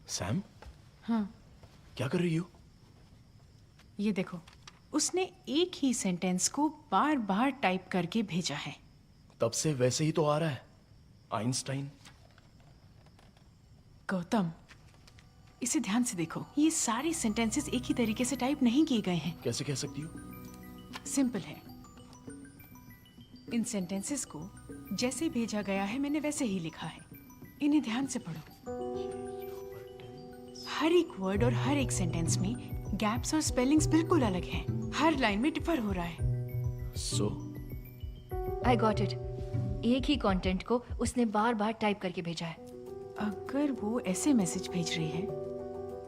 सैम? हाँ। क्या कर रही हो? ये देखो, उसने एक ही सेंटेंस को बार बार टाइप करके भेजा है। तब से वैसे ही तो आ रहा है, आइंस्टाइन। गौतम, इसे ध्यान से देखो, ये सारे सेंटेंसेस एक ही तरीके से टाइप नहीं किए गए हैं। कैसे कह सकती हो? सिंपल है। इन सेंटेंसेस को जैसे भेजा गया है मैंने वैसे ही लिखा है। इन्हें ध्यान से पढ़ो। हर एक वर्ड और हर एक सेंटेंस में गैप्स और स्पेलिंग्स बिल्कुल अलग हैं। हर लाइन में डिफर हो रहा है। सो आई गॉट इट। एक ही कंटेंट को उसने बार बार टाइप करके भेजा है। अगर वो ऐसे मैसेज भेज रही है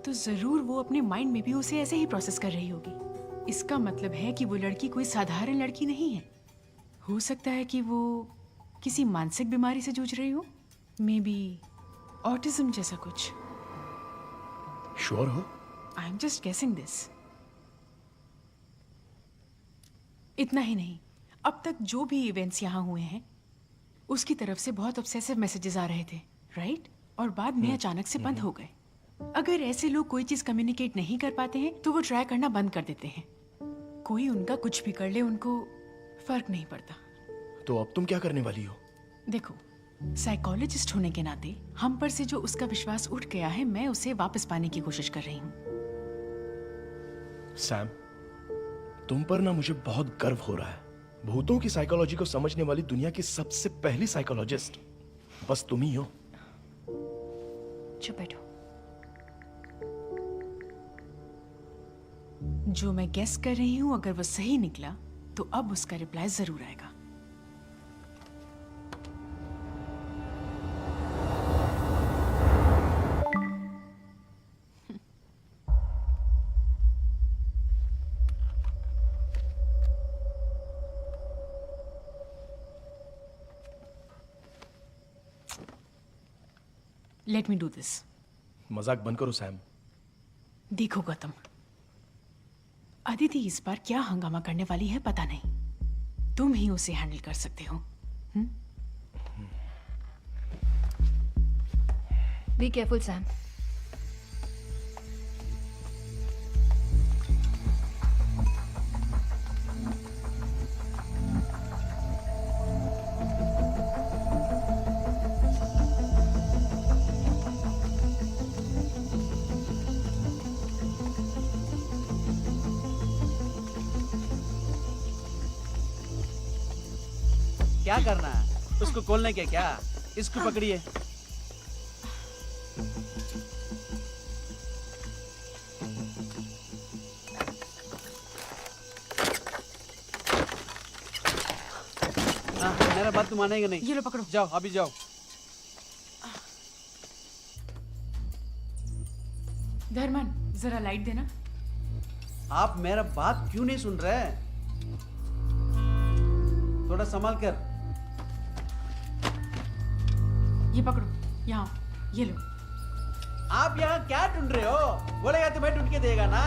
तो जरूर वो अपने माइंड में भी उसे ऐसे ही प्रोसेस कर रही होगी। इसका मतलब है कि वो लड़की कोई साधारण लड़की नहीं है। हो सकता है कि वो किसी मानसिक बीमारी से जूझ रही हो, मे बी ऑटिज्म जैसा कुछ। श्योर हो? I am just guessing this. इतना ही नहीं, अब तक जो भी इवेंट्स यहाँ हुए हैं उसकी तरफ से बहुत ऑब्सेसिव मैसेजेस आ रहे थे, राइट? और बाद में अचानक से बंद हो गए। अगर ऐसे लोग कोई चीज कम्युनिकेट नहीं कर पाते हैं तो वो ट्राई करना बंद कर देते हैं। कोई उनका कुछ भी कर ले, उनको फर्क नहीं पड़ता। तो अब तुम क्या करने वाली हो? देखो, साइकोलॉजिस्ट होने के नाते हम पर से जो उसका विश्वास उठ गया है, मैं उसे वापस पाने की कोशिश कर रही हूँ। सैम, तुम पर ना मुझे बहुत गर्व हो रहा है। भूतों की साइकोलॉजी को समझने वाली दुनिया की सबसे पहली साइकोलॉजिस्ट बस तुम ही हो। चुप बैठो। जो मैं गेस कर रही हूँ अगर वो सही निकला तो अब उसका रिप्लाई जरूर आएगा। Let me do this. मजाक बंद करो सैम। देखो गौतम, अदिति इस बार क्या हंगामा करने वाली है पता नहीं। तुम ही उसे हैंडल कर सकते हो। Be careful Sam. क्या करना है? उसको खोलने के क्या? इसको पकड़िए। मेरा बात तुम मानेगा नहीं। ये लो पकड़ो। जाओ अभी जाओ। धर्मन, जरा लाइट देना। आप मेरा बात क्यों नहीं सुन रहे? थोड़ा संभाल कर। ये पकड़ो, यहाँ, ये लो। आप यहाँ क्या ढूंढ रहे हो? बोलेगा तो मैं ढूंढ के देगा ना।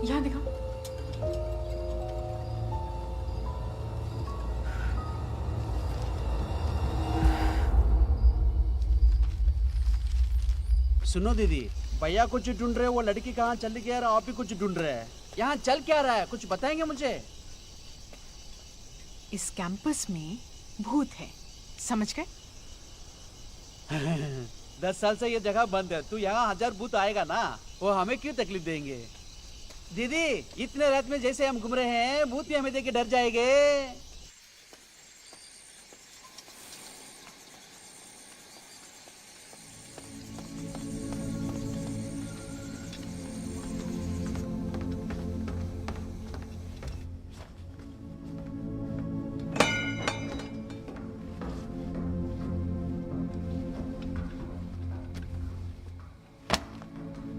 यहाँ दिखाओ। सुनो दीदी, भैया कुछ ढूंढ रहे हो, वो लड़की कहाँ चल गया और आप भी कुछ ढूंढ रहे हैं। यहाँ चल क्या रहा है, कुछ बताएंगे मुझे? इस कैंपस में भूत है, समझ गए? 10 साल से ये जगह बंद है, तू यहाँ 1000 भूत आएगा ना, वो हमें क्यों तकलीफ देंगे? दीदी, इतने रात में जैसे हम घूम रहे हैं, भूत भी हमें देख के डर जाएंगे।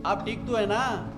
आप ठीक तो है ना?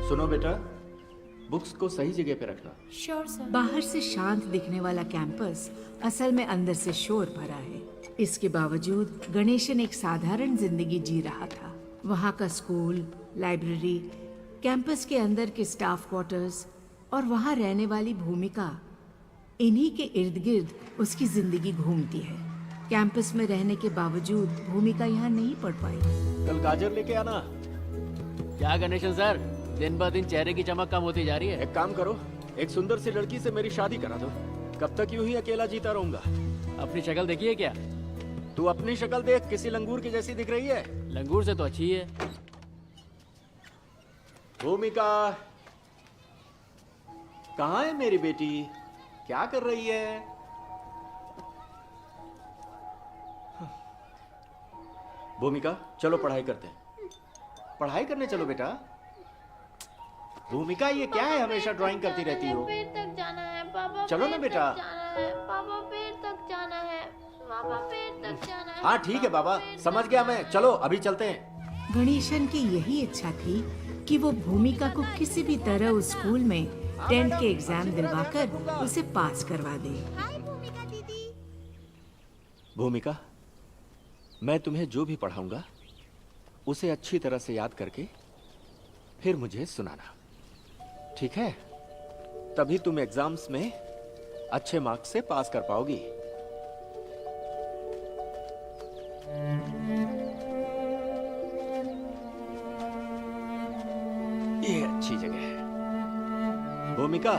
सुनो बेटा, बुक्स को सही जगह पे रखना। Sure sir. बाहर से शांत दिखने वाला कैंपस असल में अंदर से शोर भरा है। इसके बावजूद गणेशन एक साधारण जिंदगी जी रहा था। वहाँ का स्कूल, लाइब्रेरी, कैंपस के अंदर के स्टाफ क्वार्टर्स और वहाँ रहने वाली भूमिका, इन्हीं के इर्द गिर्द उसकी जिंदगी घूमती है। कैंपस में रहने के बावजूद भूमिका यहाँ नहीं पढ़ पाई। कल गाजर लेके आना। क्या गणेशन सर, दिन ब दिन चेहरे की चमक कम होती जा रही है। एक काम करो, एक सुंदर सी लड़की से मेरी शादी करा दो। कब तक यूं ही अकेला जीता रहूंगा? अपनी शक्ल देखी है क्या? तू अपनी शक्ल देख, किसी लंगूर की जैसी दिख रही है। लंगूर से तो अच्छी है। भूमिका, कहाँ है मेरी बेटी? क्या कर रही है? भूमिका, चलो पढ़ाई करते हैं। पढ़ाई करने चलो बेटा। भूमिका, ये क्या है, हमेशा ड्राइंग करती रहती हो? पेड़ तक जाना है पापा। चलो ना बेटा। पापा पेड़ तक जाना है। पापा पेड़ तक जाना है। हाँ ठीक है बाबा, समझ गया मैं। चलो अभी चलते हैं। गणेशन की यही इच्छा थी कि वो भूमिका को किसी भी तरह उस स्कूल में 10th के एग्जाम दिलवाकर उसे पास करवा दे। भूमिका, मैं तुम्हें जो भी पढ़ाऊंगा उसे अच्छी तरह से याद करके फिर मुझे सुनाना, ठीक है? तभी तुम एग्जाम्स में अच्छे मार्क्स से पास कर पाओगी। ये अच्छी जगह है। भूमिका,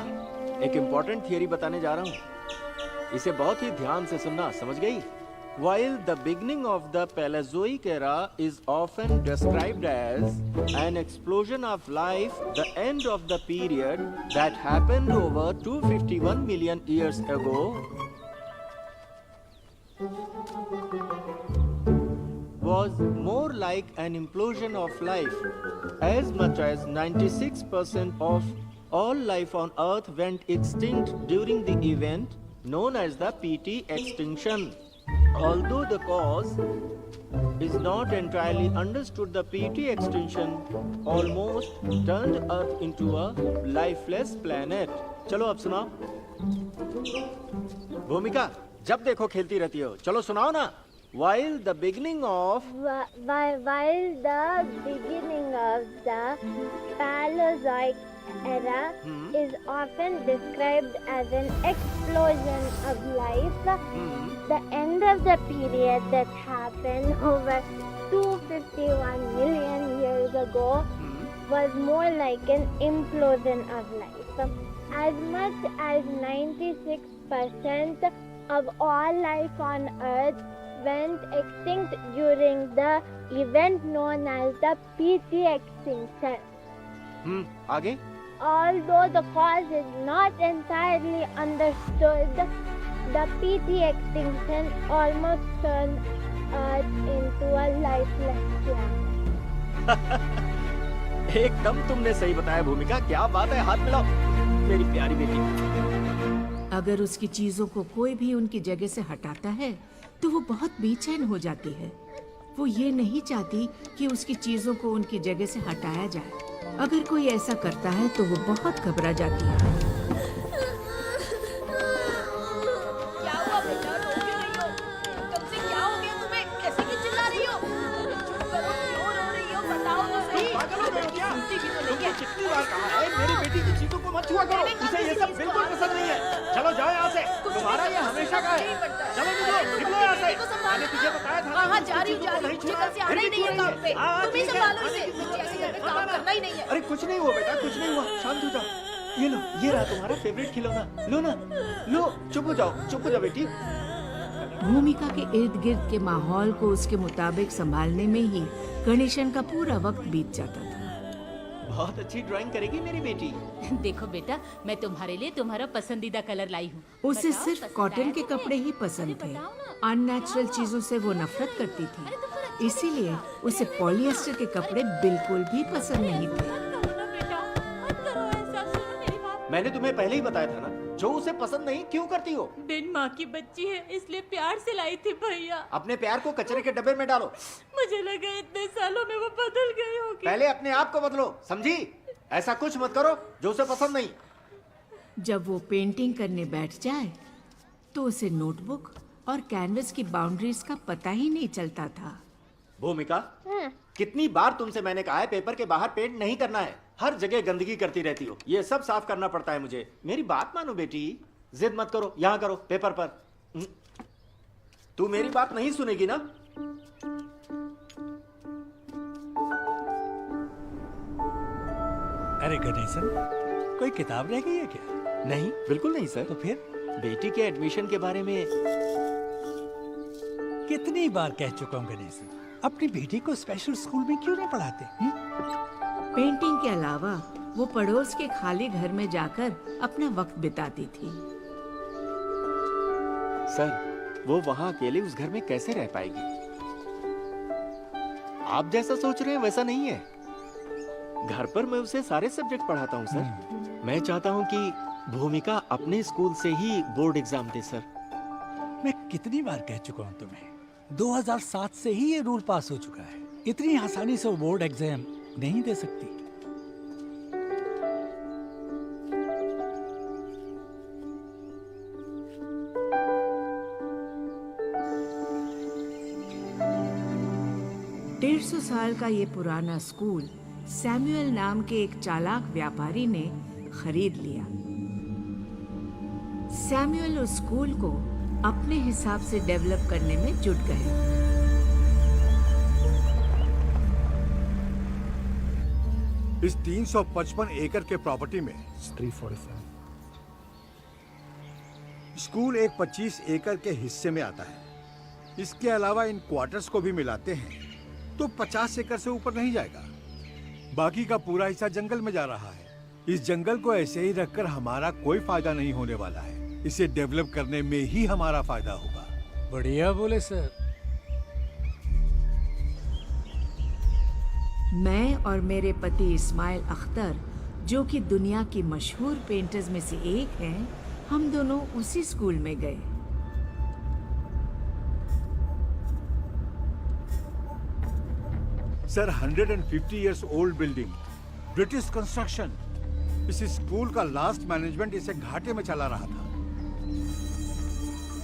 एक इंपॉर्टेंट थियरी बताने जा रहा हूं, इसे बहुत ही ध्यान से सुनना, समझ गई? While the beginning of the Paleozoic era is often described as an explosion of life, the end of the period that happened over 251 million years ago was more like an implosion of life. As much as 96% of all life on Earth went extinct during the event known as the PT extinction. Although the cause is not entirely understood, the PT extinction almost turned Earth into a lifeless planet. चलो अब सुनाओ। भूमिका, जब देखो खेलती रहती हो, चलो सुनाओ ना। While the beginning of the Paleozoic era is often described as an explosion of life, the end of the period that happened over 251 million years ago was more like an implosion of life. As much as 96% of all life on Earth went extinct during the event known as the PT extinction. आगे? Although the cause is not entirely understood, the PT extinction almost turned Earth into a lifeless planet. एकदम तुमने सही बताया भूमिका, क्या बात है, हाथ मिलाओ मेरी प्यारी बेटी। अगर उसकी चीजों को कोई भी उनकी जगह से हटाता है तो वो बहुत बेचैन हो जाती है। वो ये नहीं चाहती कि उसकी चीजों को उनकी जगह से हटाया जाए। अगर कोई ऐसा करता है तो वो बहुत घबरा जाती है। क्या हुआ बेटा, रो क्यों रही हो? कब से क्या हो गया तुम्हें? ऐसे क्यों चिल्ला रही हो? चुप करो, क्यों रो रही हो? बताओ तो सही। पागल हो गए हो क्या? सुनती भी तो नहीं है। कितनी बार कहा है, मेरी बेटी की चीजों को मत छुआ करो, उसे ये सब बिल्कुल पसंद नहीं है। चलो जाओ यहाँ से, तुम्हारा ये हमेशा का है। चलो निकलो यहाँ से। मैंने तुझे बताया था। कहाँ जा रही हूँ? मुझे कल से आना ही नहीं है काम पे। तुम ही संभालो इसे, मुझे ऐसे घर में काम करना ही नहीं है। अरे कुछ नहीं हुआ बेटा, कुछ नहीं हुआ, शांत हो जाओ। ये लो, ये रहा तुम्हारा फेवरेट खिलौना, लो ना, लो। चुप हो जाओ बेटी। भूमिका के इर्द गिर्द के माहौल को उसके मुताबिक संभालने में ही गणेशन का पूरा वक्त बीत जाता था। बहुत अच्छी ड्राइंग करेगी मेरी बेटी। देखो बेटा, मैं तुम्हारे लिए तुम्हारा पसंदीदा कलर लाई हूँ। उसे सिर्फ कॉटन के कपड़े ही पसंद थे। अननेचुरल चीजों से वो नफरत करती थी, इसीलिए उसे पॉलिएस्टर के कपड़े बिल्कुल भी पसंद नहीं थे। मैंने तुम्हें पहले ही बताया था ना, जो उसे पसंद नहीं क्यों करती हो? बिन माँ की बच्ची है, इसलिए प्यार से लाई थी भैया। अपने प्यार को कचरे के डब्बे में डालो। मुझे लगा इतने सालों में वो बदल गई होगी। पहले अपने आप को बदलो, समझी? ऐसा कुछ मत करो जो उसे पसंद नहीं। जब वो पेंटिंग करने बैठ जाए तो उसे नोटबुक और कैनवस की बाउंड्रीज का पता ही नहीं चलता था। भूमिका, कितनी बार तुमसे मैंने कहा है पेपर के बाहर पेंट नहीं करना है। हर जगह गंदगी करती रहती हो, ये सब साफ करना पड़ता है मुझे। मेरी बात मानो बेटी, जिद मत करो, यहाँ करो पेपर पर। तू मेरी बात नहीं सुनेगी ना? अरे गणेशन, कोई किताब रह गई है क्या? नहीं, बिल्कुल नहीं सर। तो फिर बेटी के एडमिशन के बारे में कितनी बार कह चुका हूँ गणेशन, अपनी बेटी को स्पेशल स्कूल में क्यों नहीं पढ़ाते? पेंटिंग के अलावा वो पड़ोस के खाली घर में जाकर अपना वक्त बिताती थी। सर, वो वहाँ अकेले उस घर में कैसे रह पाएगी? आप जैसा सोच रहे हैं वैसा नहीं है। घर पर मैं उसे सारे सब्जेक्ट पढ़ाता हूँ सर। मैं चाहता हूँ कि भूमिका अपने स्कूल से ही बोर्ड एग्जाम दे सर। मैं कितनी बार कह चुका हूँ तुम्हें, 2007 से ही ये रूल पास हो चुका है। इतनी आसानी से वो बोर्ड एग्जाम नहीं दे सकती। डेढ़ सौ साल का ये पुराना स्कूल सैमुअल नाम के एक चालाक व्यापारी ने खरीद लिया। सैमुअल उस स्कूल को अपने हिसाब से डेवलप करने में जुट गए। इस 355 एकड़ के प्रॉपर्टी में 347 स्कूल एक 25 एकड़ के हिस्से में आता है। इसके अलावा इन क्वार्टर्स को भी मिलाते हैं तो 50 एकड़ से ऊपर नहीं जाएगा। बाकी का पूरा हिस्सा जंगल में जा रहा है। इस जंगल को ऐसे ही रखकर हमारा कोई फायदा नहीं होने वाला है। इसे डेवलप करने में ही हमारा फायदा होगा। बढ़िया बोले सर। मैं और मेरे पति इस्माइल अख्तर, जो कि दुनिया की मशहूर पेंटर्स में से एक हैं, हम दोनों उसी स्कूल में गए। Sir, 150 years old building, British construction. इस स्कूल का लास्ट मैनेजमेंट इसे घाटे में चला रहा था।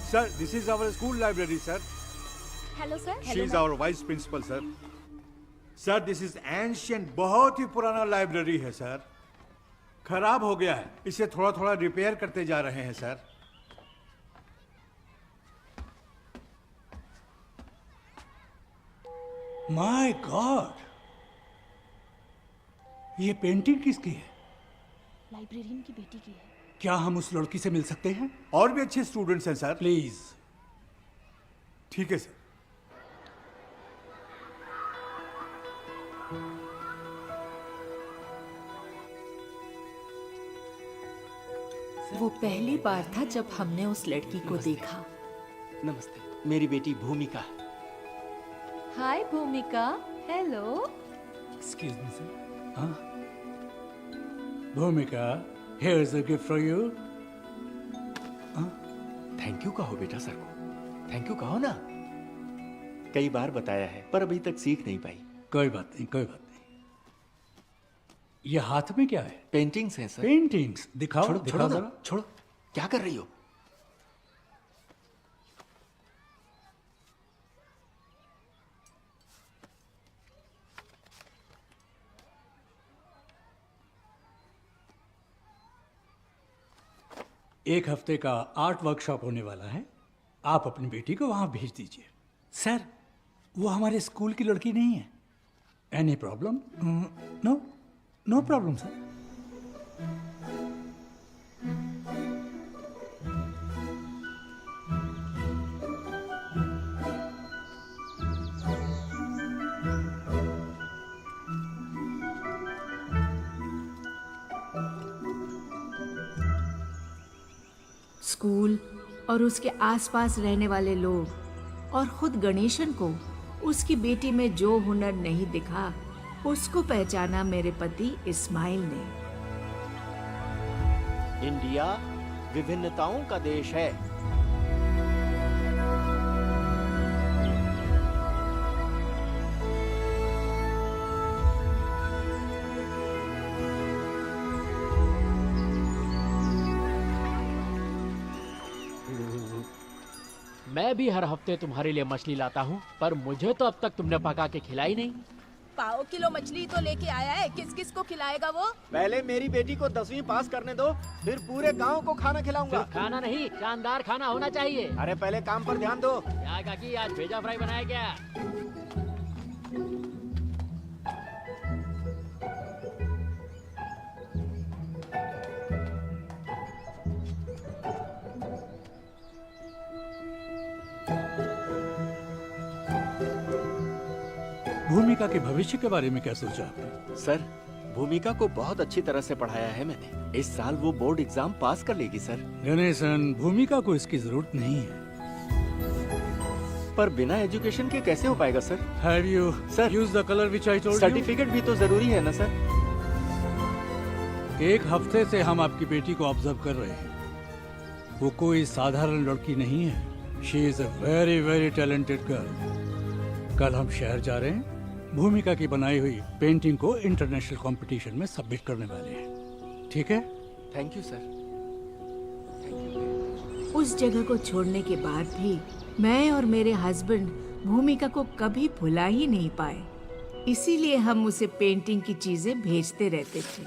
Sir, this is our school library sir. Hello sir. She is our vice principal sir. Sir, this is ancient, बहुत ही पुराना लाइब्रेरी है सर। खराब हो गया है, इसे थोड़ा थोड़ा रिपेयर करते जा रहे हैं सर। माय गॉड, ये पेंटिंग किसकी है? लाइब्रेरियन की बेटी की है। क्या हम उस लड़की से मिल सकते हैं? और भी अच्छे स्टूडेंट्स हैं सर। प्लीज। ठीक है सर। वो पहली बार था जब हमने उस लड़की को देखा। नमस्ते, मेरी बेटी भूमिका। हाय भूमिका। हेलो। Excuse me sir. हाँ, भूमिका, here is a gift for you. Thank you कहो बेटा सर को। थैंक यू कहो ना। कई बार बताया है पर अभी तक सीख नहीं पाई। कोई बात नहीं, कोई बात नहीं। ये हाथ में क्या है? पेंटिंग्स हैं सर। पेंटिंग्स दिखाओ। छोड़ो, दिखाओ छोड़ो जरा। ना, छोड़ो। क्या कर रही हो? एक हफ्ते का आर्ट वर्कशॉप होने वाला है, आप अपनी बेटी को वहां भेज दीजिए। सर, वो हमारे स्कूल की लड़की नहीं है। Any problem? No, no problem sir. School और उसके आसपास रहने वाले लोग और खुद गणेशन को उसकी बेटी में जो हुनर नहीं दिखा, उसको पहचाना मेरे पति इस्माइल ने। इंडिया विभिन्नताओं का देश है। मैं भी हर हफ्ते तुम्हारे लिए मछली लाता हूँ, पर मुझे तो अब तक तुमने पका के खिलाई नहीं। 5 किलो मछली तो लेके आया है, किस किस को खिलाएगा वो? पहले मेरी बेटी को 10वीं पास करने दो, फिर पूरे गांव को खाना खिलाऊंगा। सिर्फ खाना नहीं, शानदार खाना होना चाहिए। अरे पहले काम पर ध्यान दो। क्या काकी, आज भेजा फ्राई बनाया क्या? भूमिका के भविष्य के बारे में क्या सोचा आपने? सर, भूमिका को बहुत अच्छी तरह से पढ़ाया है मैंने। इस साल वो बोर्ड एग्जाम पास कर लेगी सर। गणेशन, भूमिका को इसकी जरूरत नहीं है। पर बिना एजुकेशन के कैसे हो पाएगा sir? Have you used the color which I told you? Certificate भी तो जरूरी है ना सर? 1 हफ्ते से हम आपकी बेटी को ऑब्जर्व कर रहे हैं। वो कोई साधारण लड़की नहीं है। She is a very very talented girl. कल हम शहर जा रहे हैं। भूमिका की बनाई हुई पेंटिंग को इंटरनेशनल कंपटीशन में सबमिट करने वाले हैं। ठीक है? Thank you sir. उस जगह को छोड़ने के बाद भी मैं और मेरे हस्बैंड भूमिका को कभी भुला ही नहीं पाए। इसीलिए हम उसे पेंटिंग की चीजें भेजते रहते थे।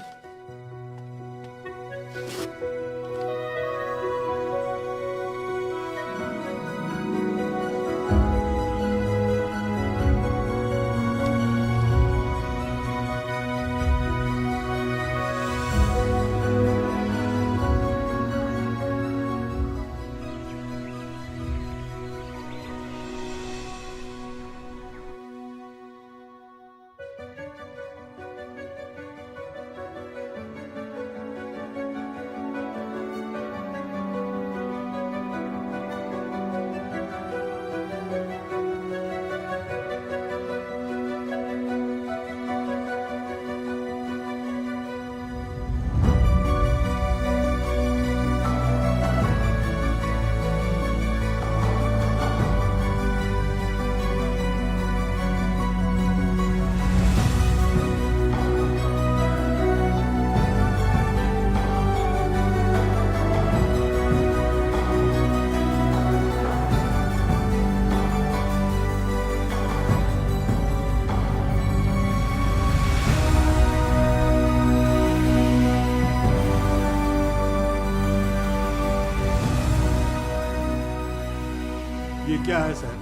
ये क्या है सर?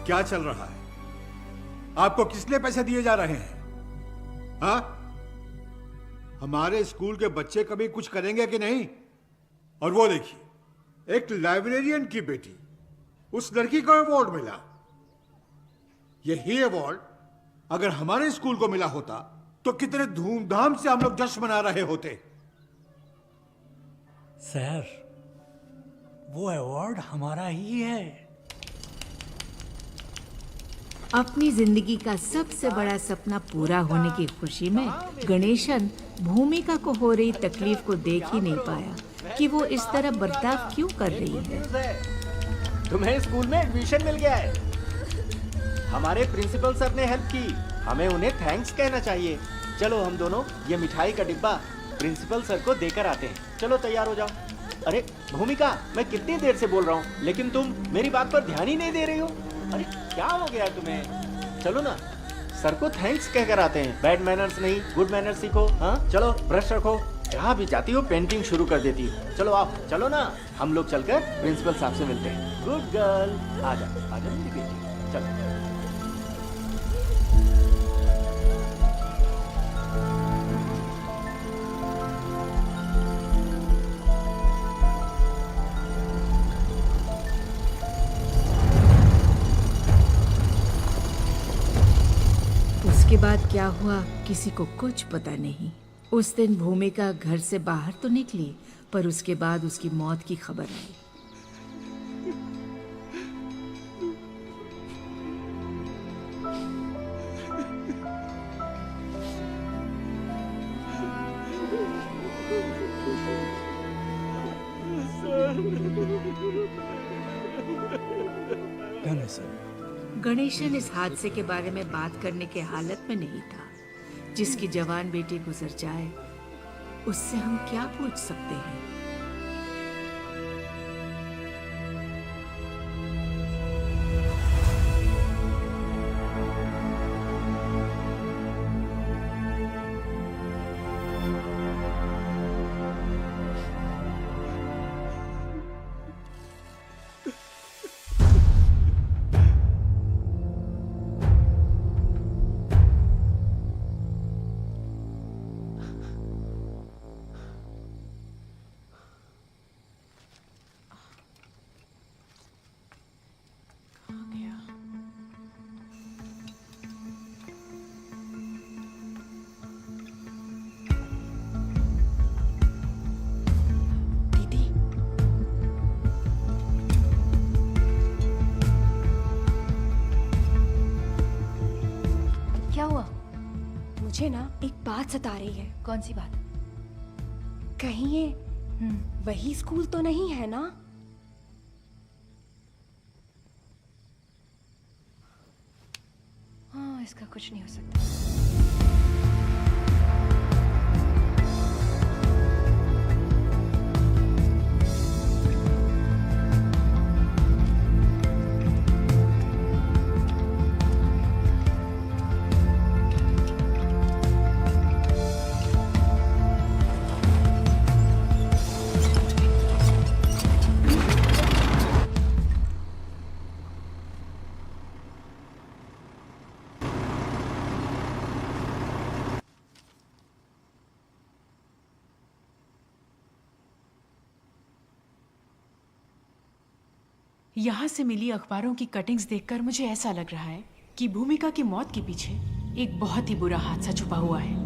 क्या चल रहा है? आपको किसने पैसे दिए जा रहे हैं? हाँ? हमारे स्कूल के बच्चे कभी कुछ करेंगे कि नहीं? और वो देखिए, एक लाइब्रेरियन की बेटी, उस लड़की को अवार्ड मिला। यही अवार्ड अगर हमारे स्कूल को मिला होता तो कितने धूमधाम से हम लोग जश्न मना रहे होते। सर, वो अवार्ड हमारा ही है। अपनी जिंदगी का सबसे बड़ा सपना पूरा होने की खुशी में गणेशन भूमिका को हो रही तकलीफ को देख ही नहीं पाया कि वो इस तरह बर्ताव क्यों कर रही है। तुम्हें स्कूल में एडमिशन मिल गया है। हमारे प्रिंसिपल सर ने हेल्प की, हमें उन्हें थैंक्स कहना चाहिए। चलो हम दोनों ये मिठाई का डिब्बा प्रिंसिपल सर को देकर आते हैं। चलो तैयार हो जाओ। अरे भूमिका, मैं कितनी देर से बोल रहा हूँ, लेकिन तुम मेरी बात पर ध्यान ही नहीं दे रही हो। अरे क्या हो गया तुम्हें? चलो ना, सर को थैंक्स कहकर आते हैं। बैड मैनर्स नहीं, गुड मैनर्स सीखो। हाँ चलो, ब्रश रखो। जहाँ भी जाती हो पेंटिंग शुरू कर देती हो। चलो आप चलो ना, हम लोग चलकर प्रिंसिपल साहब से मिलते हैं। गुड गर्ल, आजा आजा मेरी बेटी, चलो। उसके बाद क्या हुआ किसी को कुछ पता नहीं। उस दिन भूमिका घर से बाहर तो निकली, पर उसके बाद उसकी मौत की खबर आई। गणेशन इस हादसे के बारे में बात करने के हालत में नहीं था। जिसकी जवान बेटी गुजर जाए, उससे हम क्या पूछ सकते हैं। मुझे ना एक बात सता रही है। कौन सी बात? कहीं ये वही स्कूल तो नहीं है ना? हाँ, इसका कुछ नहीं हो सकता। यहाँ से मिली अखबारों की कटिंग्स देखकर मुझे ऐसा लग रहा है कि भूमिका की मौत के पीछे एक बहुत ही बुरा हादसा छुपा हुआ है।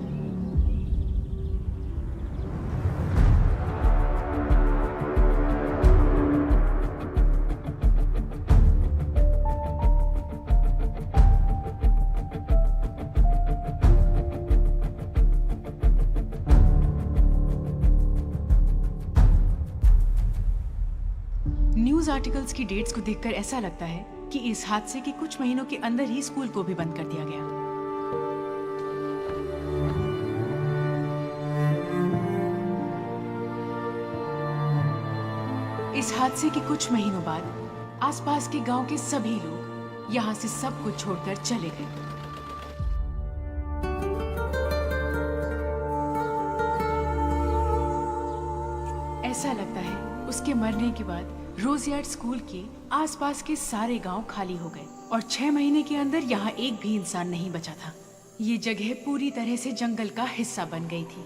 न्यूज आर्टिकल्स की डेट्स को देखकर ऐसा लगता है कि इस हादसे के कुछ महीनों के अंदर ही स्कूल को भी बंद कर दिया गया। इस हादसे के कुछ महीनों बाद आसपास के गांव के सभी लोग यहां से सब कुछ छोड़कर चले गए। ऐसा लगता है उसके मरने के बाद रोजयार्ड स्कूल के आसपास के सारे गांव खाली हो गए और 6 महीने के अंदर यहाँ एक भी इंसान नहीं बचा था। ये जगह पूरी तरह से जंगल का हिस्सा बन गई थी।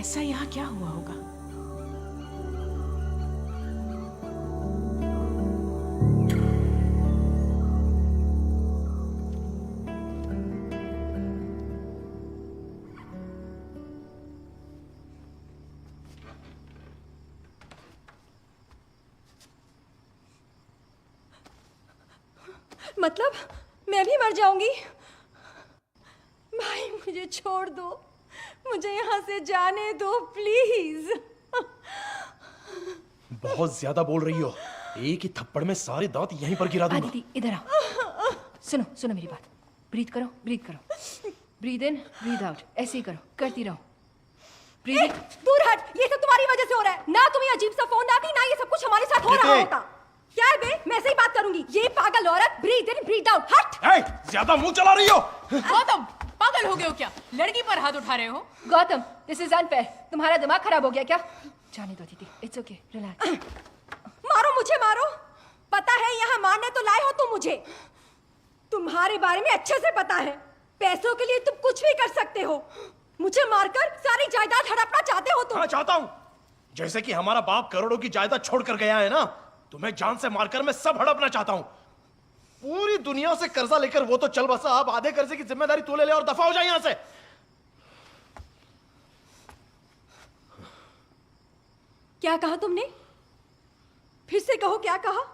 ऐसा यहाँ क्या हुआ होगा? मतलब मैं भी मर जाऊंगी? भाई मुझे छोड़ दो, मुझे यहाँ से जाने दो प्लीज। बहुत ज्यादा बोल रही हो, एक ही थप्पड़ में सारे दांत यहीं पर गिरा दूंगा। दीदी इधर आओ, सुनो सुनो मेरी बात। ब्रीथ करो, ब्रीथ करो, ब्रीथ इन ब्रीथ आउट, ऐसे ही करो, करती रहो। ब्रीथ इन। दूर हट, ये सब तुम्हारी वजह से हो रहा है ना। तुम्हें अजीब सा फोन आती ना, ये सब कुछ हमारे साथ हो रहा होता। क्या है बे, मैं से ही बात करूंगी। ये पागल औरत, ब्रीथ इन ब्रीथ आउट, हट। ज्यादा मुंह चला रही हो। गौतम, पागल हो गए हो क्या? लड़की पर हाथ उठा रहे हो? Gautam, this is unfair. तुम्हारा दिमाग खराब हो गया क्या? जाने दो दीदी, इट्स ओके, रिलैक्स। मारो मुझे, मारो। पता है यहाँ मारने तो लाए हो तुम मुझे। तुम्हारे बारे में अच्छे से पता है। पैसों के लिए तुम कुछ भी कर सकते हो। मुझे मारकर सारी जायदाद हड़पना चाहते हो तुम। हाँ, चाहता हूँ। जैसे कि हमारा बाप करोड़ों की जायदाद छोड़ कर गया है ना, तुम्हें जान से मारकर मैं सब हड़पना चाहता हूँ। पूरी दुनिया से कर्जा लेकर वो तो चल बसा, अब आधे कर्जे की जिम्मेदारी तू ले ले और दफा हो जाए यहाँ से। क्या कहा तुमने? फिर से कहो, क्या कहा?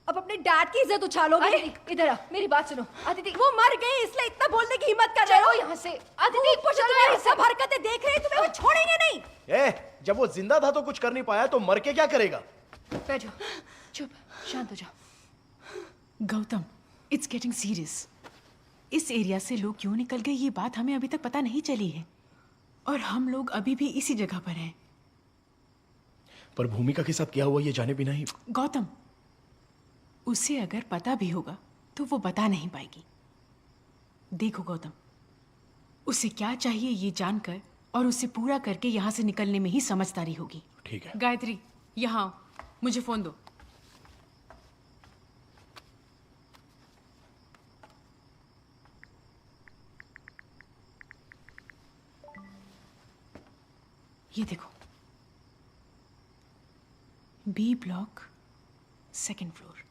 अब अपने डैड की इज्जत उछालोगे? इधर आ, मेरी बात सुनो। अदिति, वो मर गए इसलिए इतना बोलने की हिम्मत कर रहे हो? यहाँ से। अदिति, तुम्हारी सब हरकतें देख रहे हैं, तुम्हें वो छोड़ेंगे नहीं। जब वो जिंदा था तो कुछ कर नहीं पाया, तो मर के क्या करेगा? बैठो, चुप, शांत हो जाओ। Gautam, it's getting serious. इस एरिया से लोग क्यों निकल गए ये बात हमें अभी तक पता नहीं चली है, और हम लोग अभी भी इसी जगह पर हैं। पर भूमिका के साथ क्या हुआ ये जाने बिना ही। गौतम, उसे अगर पता भी होगा तो वो बता नहीं पाएगी। देखो गौतम, उसे क्या चाहिए ये जानकर और उसे पूरा करके यहाँ से निकलने में ही समझदारी होगी। ठीक है। गायत्री, यहाँ मुझे फोन दो। ये देखो, B block, 2nd floor.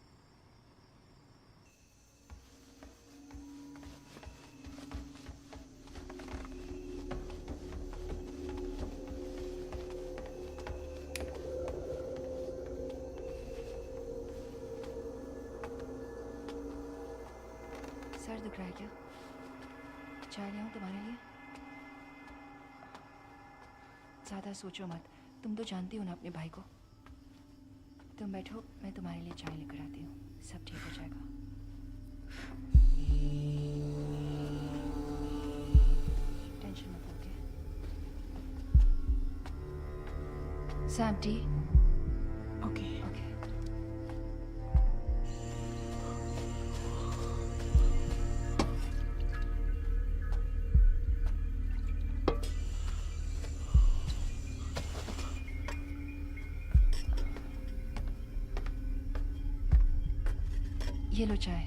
Sir दुख रहा है क्या? चाय ले आऊं तुम्हारे लिए? ज़्यादा सोचो मत, तुम तो जानती हो ना अपने भाई को। तुम बैठो, मैं तुम्हारे लिए चाय लेकर आती हूँ, सब ठीक हो जाएगा। टेंशन मत लो, ओके? Sam, T? ओके। ये लो चाय।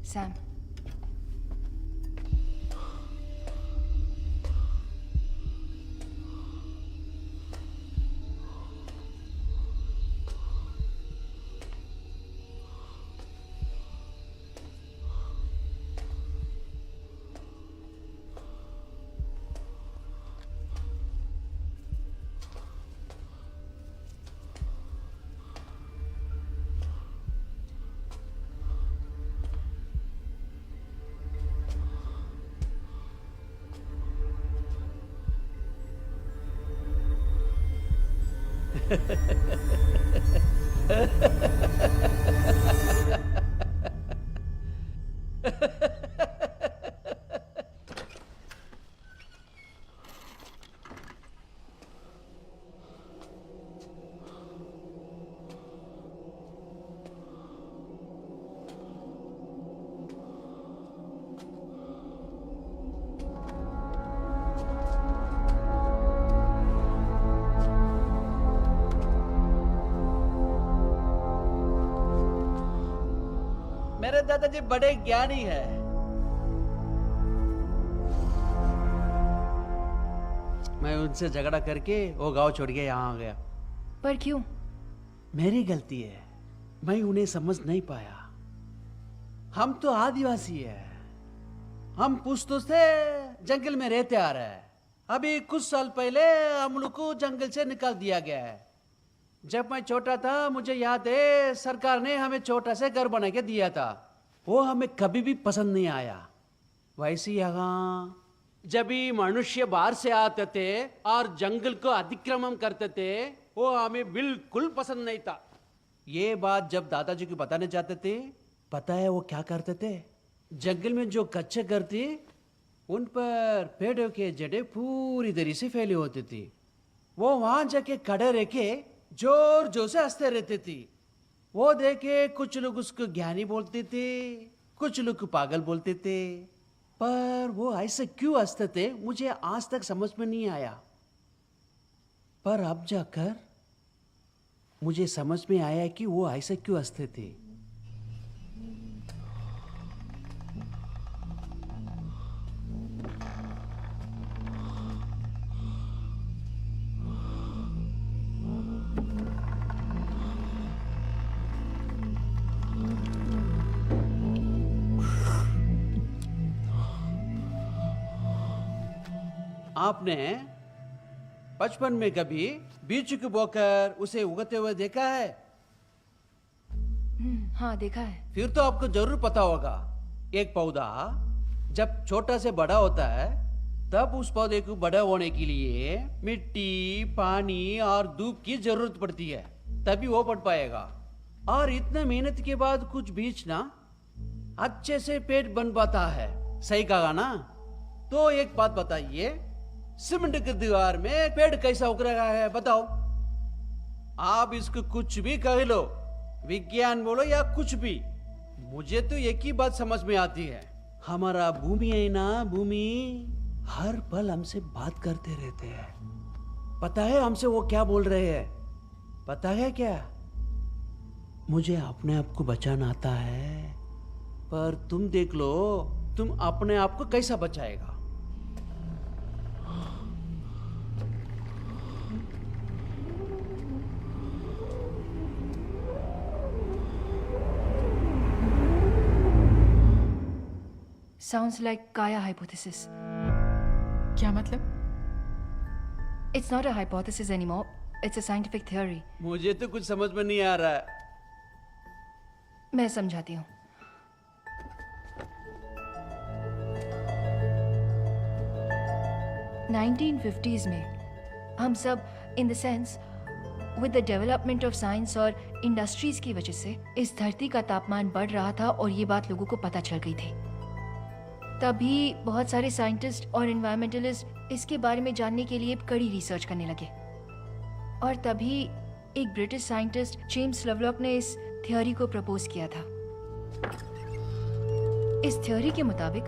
सैम, मेरे दादाजी बड़े ज्ञानी है। मैं उनसे झगड़ा करके वो गांव छोड़ के यहाँ आ गया। पर क्यों? मेरी गलती है, मैं उन्हें समझ नहीं पाया। हम तो आदिवासी है, हम पुश्तों से जंगल में रहते आ रहे हैं। अभी कुछ साल पहले हम लोग को जंगल से निकाल दिया गया है। जब मैं छोटा था मुझे याद है सरकार ने हमें छोटा सा घर बना के दिया था, वो हमें कभी भी पसंद नहीं आया। वैसे यहाँ जब भी मनुष्य बाहर से आते थे और जंगल को अतिक्रमण करते थे वो हमें बिल्कुल पसंद नहीं था। ये बात जब दादाजी को बताने जाते थे, पता है वो क्या करते थे? जंगल में जो कच्चे घर थे उन पर पेड़ों के जड़ें पूरी तरह से फैली होती थी। वो वहां जाके खड़े रह के जोर जोर से हंसते रहते थे। वो देखे कुछ लोग उसको ज्ञानी बोलते थे, कुछ लोग पागल बोलते थे, पर वो ऐसे क्यों हंसते थे मुझे आज तक समझ में नहीं आया। पर अब जाकर मुझे समझ में आया कि वो ऐसे क्यों हंसते थे। आपने बचपन में कभी बीज को बोकर उसे उगते हुए देखा है? हाँ देखा है। फिर तो आपको जरूर पता होगा, एक पौधा जब छोटा से बड़ा होता है तब उस पौधे को बड़ा होने के लिए मिट्टी, पानी और धूप की जरूरत पड़ती है, तभी वो बढ़ पाएगा। और इतने मेहनत के बाद कुछ बीज ना अच्छे से पेड़ बन पाता है। सही कहा ना? तो एक बात बताइए, सीमेंट की दीवार में पेड़ कैसा उग रहा है बताओ? आप इसको कुछ भी कह लो, विज्ञान बोलो या कुछ भी, मुझे तो एक ही बात समझ में आती है। हमारा भूमि है ना, भूमि हर पल हमसे बात करते रहते हैं। पता है हमसे वो क्या बोल रहे हैं? पता है क्या? मुझे अपने आप को बचाना आता है, पर तुम देख लो तुम अपने आप को कैसा बचाएगा। Sounds like Kaya hypothesis. क्या मतलब? It's not a hypothesis anymore. It's a scientific theory. मुझे तो कुछ समझ में नहीं आ रहा है। मैं समझाती हूँ। $1950s में हम सब in the sense with the development of science और इंडस्ट्रीज की वजह से इस धरती का तापमान बढ़ रहा था और ये बात लोगों को पता चल गई थी। तभी बहुत सारे साइंटिस्ट और एनवायरमेंटलिस्ट इसके बारे में जानने के लिए कड़ी रिसर्च करने लगे और तभी एक ब्रिटिश साइंटिस्ट जेम्स लवलॉक ने इस थ्योरी को प्रपोज किया था। इस थ्योरी के मुताबिक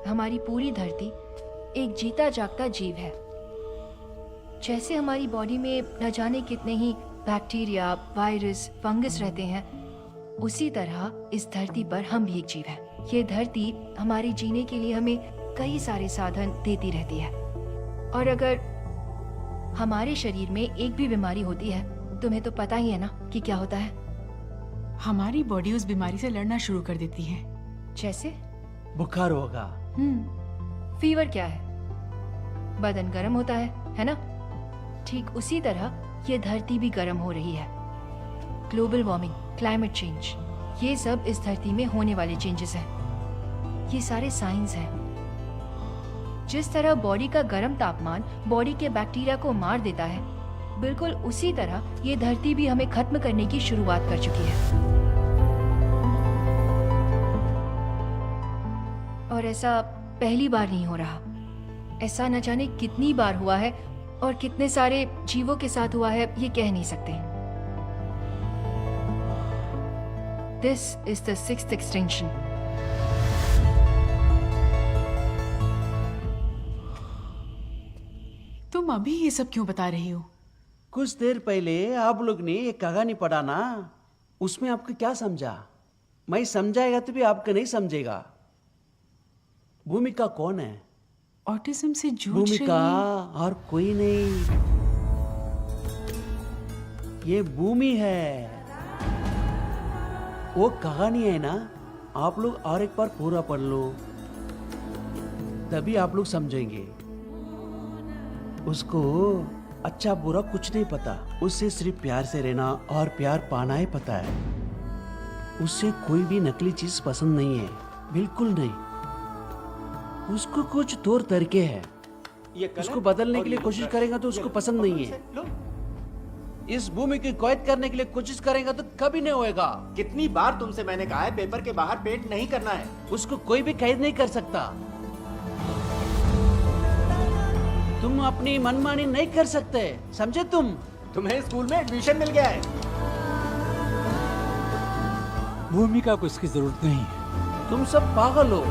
हमारी पूरी धरती एक जीता जागता जीव है। जैसे हमारी बॉडी में न जाने कितने ही बैक्टीरिया, वायरस, फंगस रहते हैं, उसी तरह इस धरती पर हम भी एक जीव हैं। ये धरती हमारे जीने के लिए हमें कई सारे साधन देती रहती है और अगर हमारे शरीर में एक भी बीमारी होती है, तुम्हें तो पता ही है ना कि क्या होता है। हमारी बॉडी उस बीमारी से लड़ना शुरू कर देती है। जैसे बुखार होगा। फीवर क्या है? बदन गर्म होता है ना? ठीक उसी तरह ये धरती भी गर्म हो रही है। ग्लोबल वार्मिंग, क्लाइमेट चेंज, ये सब इस धरती में होने वाले चेंजेस हैं। ये सारे साइंस हैं। जिस तरह बॉडी का गर्म तापमान बॉडी के बैक्टीरिया को मार देता है, बिल्कुल उसी तरह ये धरती भी हमें खत्म करने की शुरुआत कर चुकी है। और ऐसा पहली बार नहीं हो रहा, ऐसा न जाने कितनी बार हुआ है और कितने सारे जीवों के साथ हुआ है, ये कह नहीं सकते। This is the 6th extinction. तुम अभी ये सब क्यों बता रही हो? कुछ देर पहले आप लोग ने एक कहानी पढ़ा ना, उसमें आपको क्या समझा? मैं समझाएगा तो भी आपको नहीं समझेगा। भूमिका कौन है? ऑटिज्म से जूझ भूमिका और कोई नहीं, ये भूमि है। वो कहानी है ना, आप लोग और एक बार पूरा पढ़ लो, तभी आप लोग समझेंगे। उसको अच्छा बुरा कुछ नहीं पता, उससे सिर्फ प्यार से रहना और प्यार पाना ही पता है। उससे कोई भी नकली चीज पसंद नहीं है, बिल्कुल नहीं। उसको कुछ तौर तरीके हैं, उसको बदलने के लिए कोशिश करेगा तो उसको पसंद नहीं है। इस भूमि की कैद करने के लिए कोशिश करेगा तो कभी नहीं होएगा। कितनी बार तुमसे मैंने कहा है पेपर के बाहर पेंट नहीं करना है। उसको कोई भी कैद नहीं कर सकता। तुम अपनी मनमानी नहीं कर सकते, समझे? तुम्हें स्कूल में एडमिशन मिल गया है। भूमिका को इसकी जरूरत नहीं है। तुम सब पागल हो।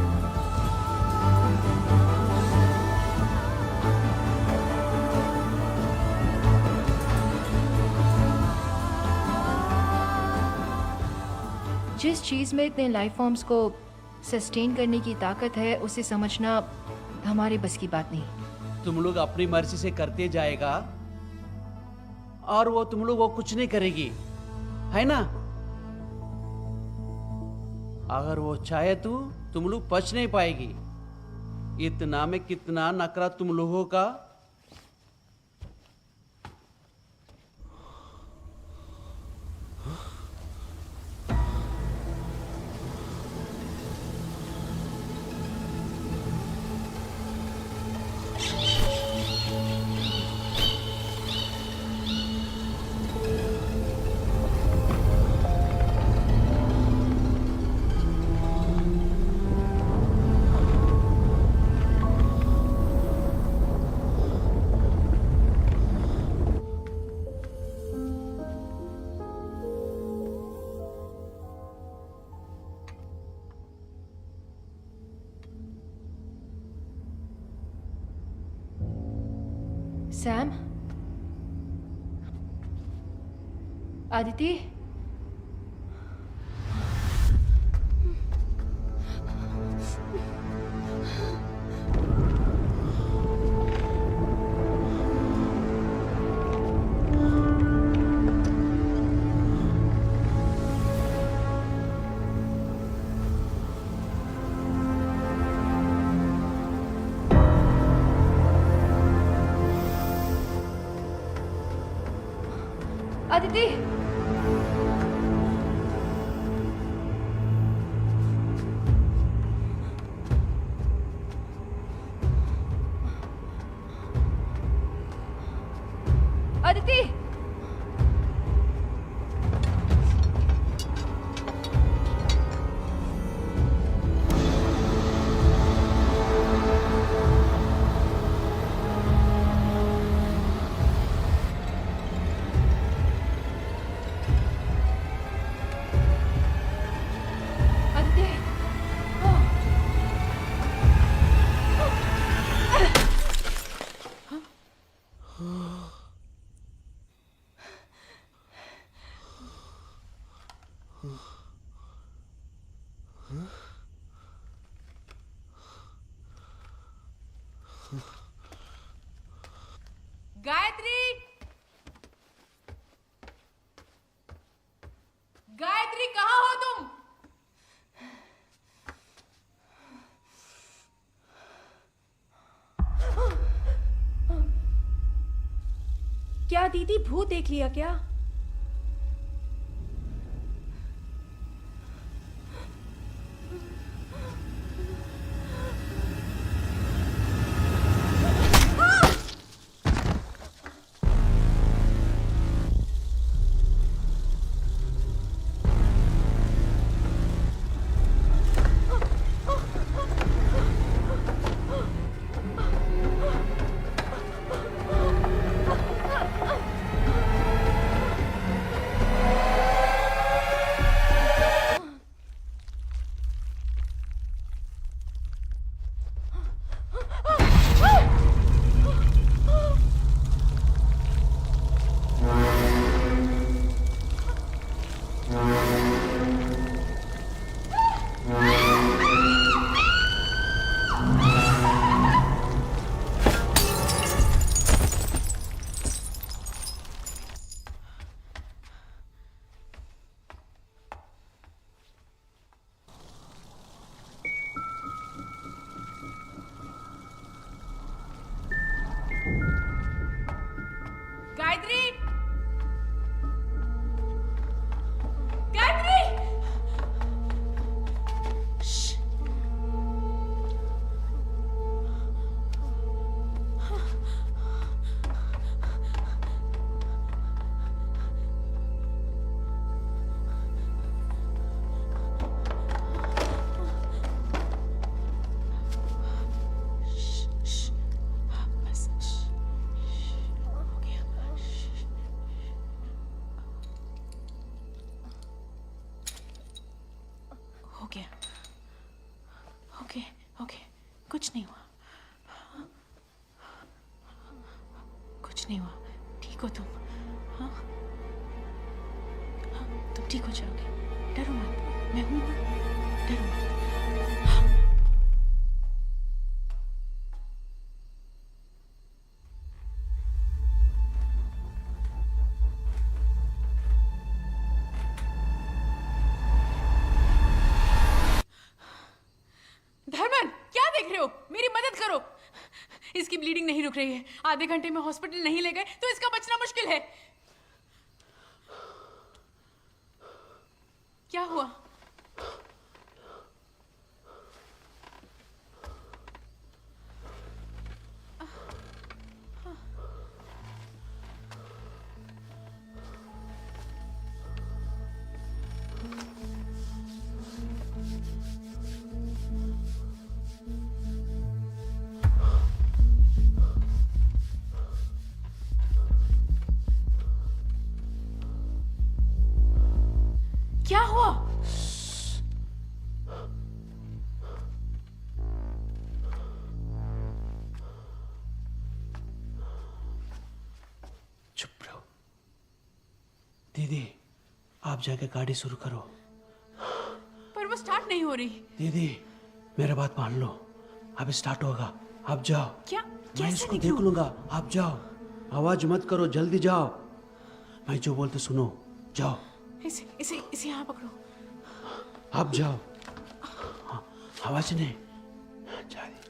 जिस चीज में इतने लाइफ फॉर्म्स को सस्टेन करने की ताकत है, उसे समझना हमारे बस की बात नहीं। तुम लोग अपनी मर्जी से करते जाएगा और वो तुम लोग वो कुछ नहीं करेगी, है ना? अगर वो चाहे तो तुम लोग बच नहीं पाएगी। इतना में कितना नखरा तुम लोगों का। सैम, आदिति, आदिति, गायत्री, गायत्री कहाँ हो तुम? क्या दीदी भूत देख लिया क्या? गायत्री, गायत्री, श्श। बस, हो गया। हो गया। ओके, ओके, कुछ नहीं हुआ, कुछ नहीं हुआ। ठीक हो तुम? हाँ, हाँ, तुम ठीक हो जाओगे। डरो मत, मैं हूं ना, डरो मत। धर्मन, क्या देख रहे हो? मेरी मदद करो। इसकी ब्लीडिंग नहीं रुक रही है। आधे घंटे में हॉस्पिटल नहीं ले गए तो इसका बचना मुश्किल है। क्या हुआ? क्या हुआ? चुप रहो। दीदी, आप जाके गाड़ी शुरू करो। पर वो स्टार्ट नहीं हो रही। दीदी, मेरा बात मान लो, अब स्टार्ट होगा। आप जाओ। क्या? मैं इसको देख लूंगा। आप जाओ, आवाज मत करो, जल्दी जाओ। मैं जो बोलते सुनो, जाओ। इसे यहाँ पकड़ो। आप जाओ। हाँ, आवाज नहीं। जाइए।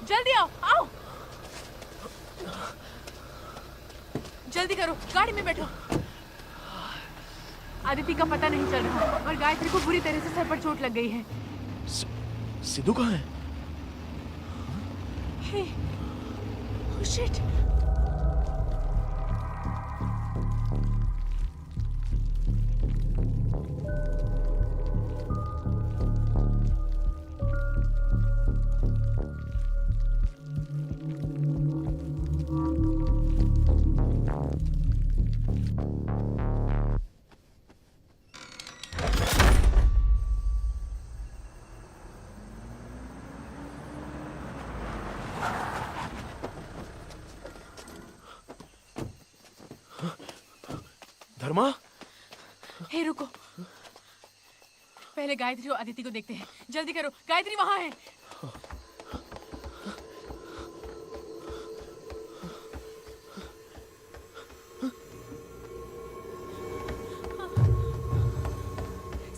जल्दी आओ, आओ। जल्दी करो, गाड़ी में बैठो। आदिति का पता नहीं चल रहा और गायत्री को बुरी तरह से सर पर चोट लग गई है। सिद्धू कहाँ है? हे, ओह शिट। धर्मा? हे रुको, पहले गायत्री और आदिति को देखते हैं। जल्दी करो, गायत्री वहां है।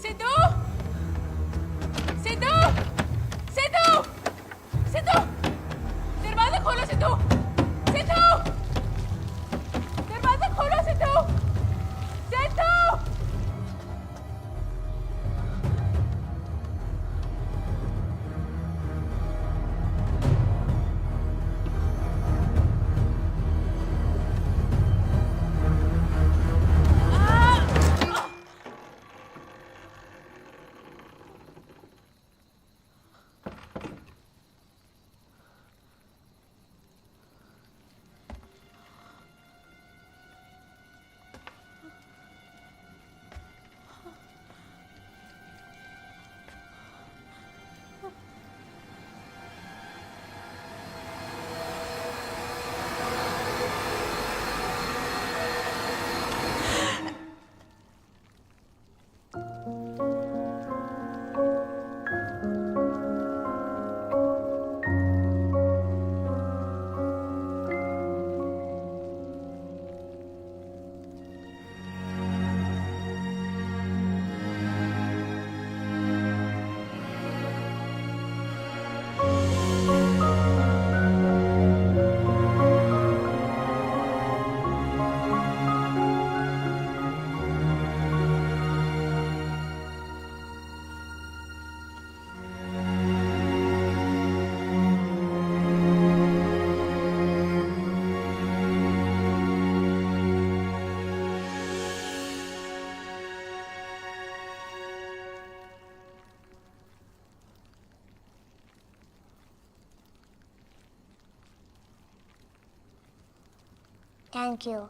सिद्धू, सिद्धू, सिद्धू, सिद्धू, दरवाजा खोलो सिद्धू, सिद्धू, दरवाजा खोलो सिद्धू, सिद्धू। Thank you.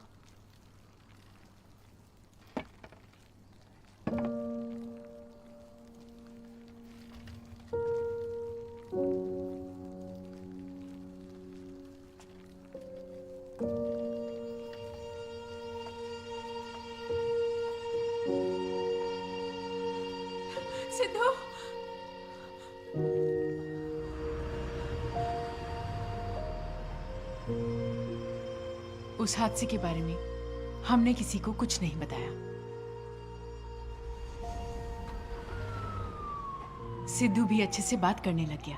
सिद्धू, उस हादसे के बारे में हमने किसी को कुछ नहीं बताया। सिद्धू भी अच्छे से बात करने लग गया।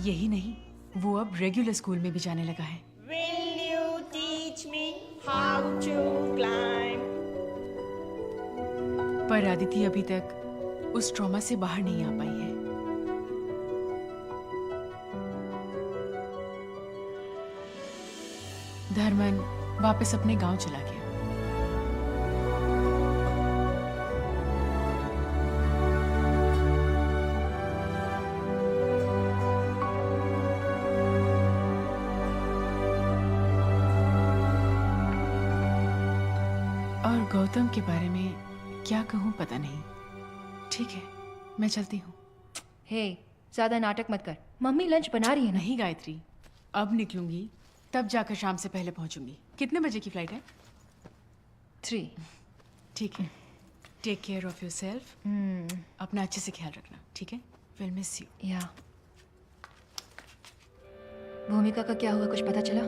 यही नहीं, वो अब रेगुलर स्कूल में भी जाने लगा है। Will you teach me how to climb? पर आदिति अभी तक उस ट्रॉमा से बाहर नहीं आ पाई है। धर्मन वापस अपने गांव चला गया। और गौतम के बारे में क्या कहूं पता नहीं। ठीक है, मैं चलती हूँ। हे, ज्यादा नाटक मत कर। मम्मी लंच बना रही है। नहीं गायत्री, अब निकलूंगी तब जाकर शाम से पहले पहुंचूंगी। कितने बजे की फ्लाइट है? 3। ठीक है, टेक केयर ऑफ योरसेल्फ। अपना अच्छे से ख्याल रखना, ठीक है? Will miss you. या भूमिका का क्या हुआ, कुछ पता चला?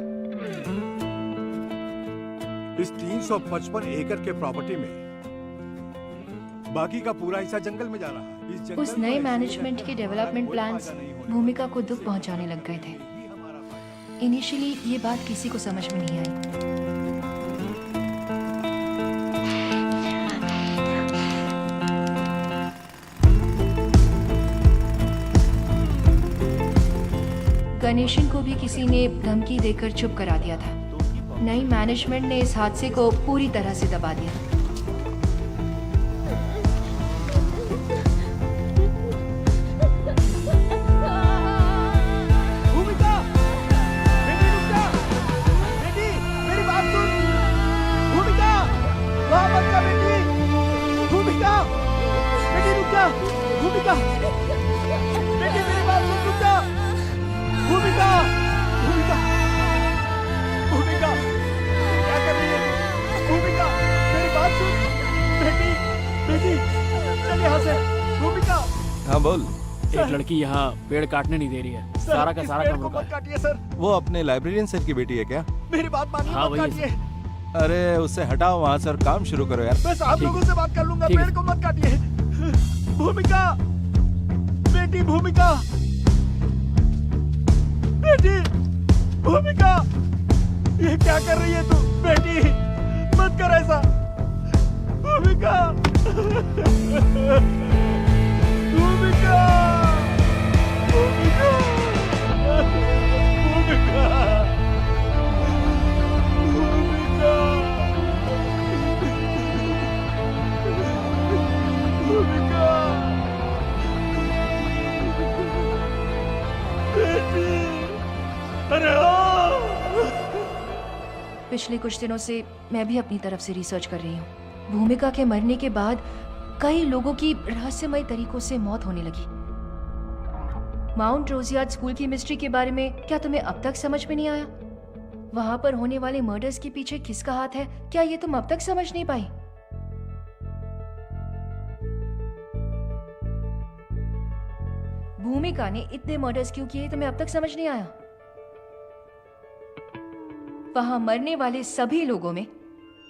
इस 355 एकड़ के प्रॉपर्टी में बाकी का पूरा हिस्सा जंगल में जा रहा है। इस जंगल उस को नए ऐसे मैनेजमेंट रखना के हमारा डेवलपमेंट कोई प्लान्स फायदा नहीं होने भूमिका को दुख पहुंचाने लग गए थे। इनिशियली ये बात किसी को समझ में नहीं आई। गणेशन को भी किसी ने धमकी देकर चुप करा दिया था। नई मैनेजमेंट ने इस हादसे को पूरी तरह से दबा दिया। भूमिका, बेटी रुक जा, बेटी मेरी बात सुन, भूमिका, वहाँ मत जा बेटी, भूमिका, बेटी रुक जा, भूमिका, बेटी मेरी बात सुन, रुक जा, भूमिका, भूमिका, भूमिका, क्या कर रही है? भूमिका, मेरी बात सुन, बेटी, बेटी, चल यहाँ से, भूमिका। हाँ बोल। एक लड़की यहाँ पेड़ काटने नहीं दे रही है। सारा का सारा काम रुका है। काटिए सर, वो अपने लाइब्रेरियन सर की बेटी है क्या? मेरी बात मानिए, हाँ, मत वही है काटिए। अरे उससे हटाओ वहाँ से और काम शुरू करो यार। मैं साहब लोगों से बात कर लूंगा, ठीक है। पेड़ को मत काटिए। भूमिका, बेटी भूमिका, बेटी भूमिका, ये क्या कर रही है तू? बेटी मत कर ऐसा, भूमिका, भूमिका, भूमिका, भूमिका, भूमिका, भूमिका, बेटी, अरे पिछले कुछ दिनों से मैं भी अपनी तरफ से रिसर्च कर रही हूँ। भूमिका के मरने के बाद कई लोगों की रहस्यमय तरीकों से मौत होने लगी। माउंट रोजियार्ड स्कूल की मिस्ट्री के बारे में क्या तुम्हें अब तक समझ में नहीं आया? वहां पर होने वाले मर्डर्स के पीछे किसका हाथ है, क्या ये तुम अब तक समझ नहीं पाई? भूमिका ने इतने मर्डर्स क्यों किए, तुम्हें अब तक समझ नहीं आया? वहां मरने वाले सभी लोगों में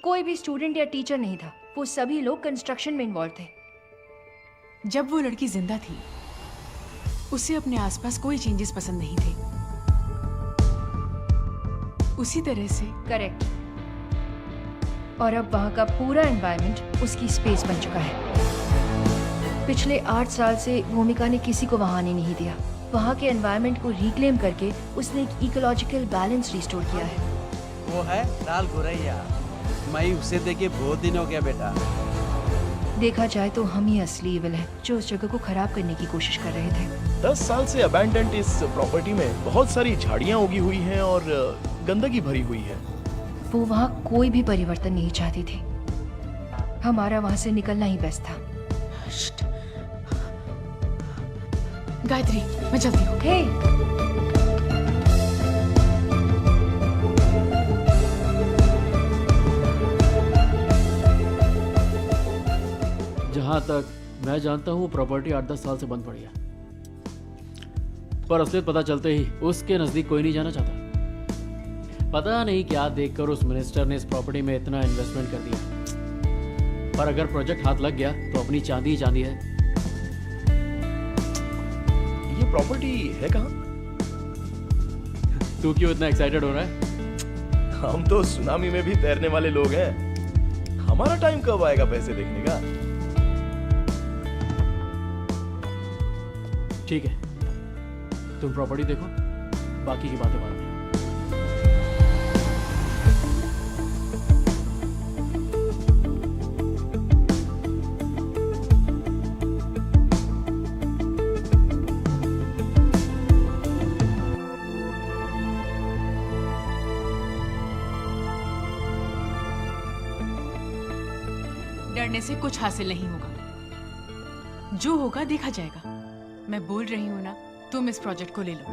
कोई भी स्टूडेंट या टीचर नहीं था। वो सभी लोग कंस्ट्रक्शन में इन्वॉल्व थे। जब वो लड़की जिंदा थी उसे अपने आसपास कोई चेंजेस पसंद नहीं थे। उसी तरह से करेक्ट। और अब वहां का पूरा एनवायरनमेंट उसकी स्पेस बन चुका है। पिछले 8 साल से भूमिका ने किसी को वहां आने नहीं दिया। वहां के एनवायरनमेंट को रिक्लेम करके उसने एक इकोलॉजिकल बैलेंस रिस्टोर किया है। वो है लाल गोरैया। मैं उसे देखे बहुत दिन हो गया बेटा। देखा जाए तो हम ही असली इविल हैं जो उस जगह को खराब करने की कोशिश कर रहे थे। 10 साल से अबैंडन्ड इस प्रॉपर्टी में बहुत सारी झाड़ियां उगी हुई हैं और गंदगी भरी हुई है। वो वहाँ कोई भी परिवर्तन नहीं चाहती थी। हमारा वहाँ से निकलना ही बेस्ट था। गायत्री, मैं चलती हूँ। हे, जहाँ तक मैं जानता हूँ प्रॉपर्टी 8-10 साल से बंद पड़ी है, पर असलियत पता चलते ही उसके नजदीक कोई नहीं जाना चाहता। पता नहीं क्या देखकर उस मिनिस्टर ने इस प्रॉपर्टी में इतना इन्वेस्टमेंट कर दिया, पर अगर प्रोजेक्ट हाथ लग गया तो अपनी चांदी ही चांदी है। ये प्रॉपर्टी है कहाँ? तू क्यों इतना एक्साइटेड हो रहा है? हम तो सुनामी में भी तैरने वाले लोग हैं। हमारा टाइम कब आएगा पैसे देखने का? ठीक है, तुम प्रॉपर्टी देखो, बाकी की बातें बाद में। डरने से कुछ हासिल नहीं होगा। जो होगा देखा जाएगा। मैं बोल रही हूँ ना, तुम इस प्रोजेक्ट को ले लो।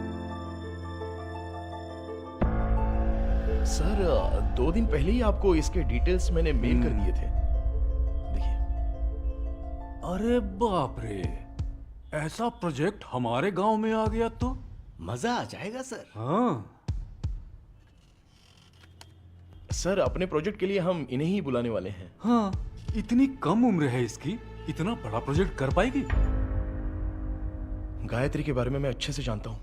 सर 2 दिन पहले ही आपको इसके डिटेल्स मैंने मेल कर दिए थे। अरे बाप रे, ऐसा प्रोजेक्ट हमारे गांव में आ गया तो मजा आ जाएगा सर। हाँ सर, अपने प्रोजेक्ट के लिए हम इन्हें ही बुलाने वाले हैं। हाँ, इतनी कम उम्र है इसकी, इतना बड़ा प्रोजेक्ट कर पाएगी? गायत्री के बारे में मैं अच्छे से जानता हूँ,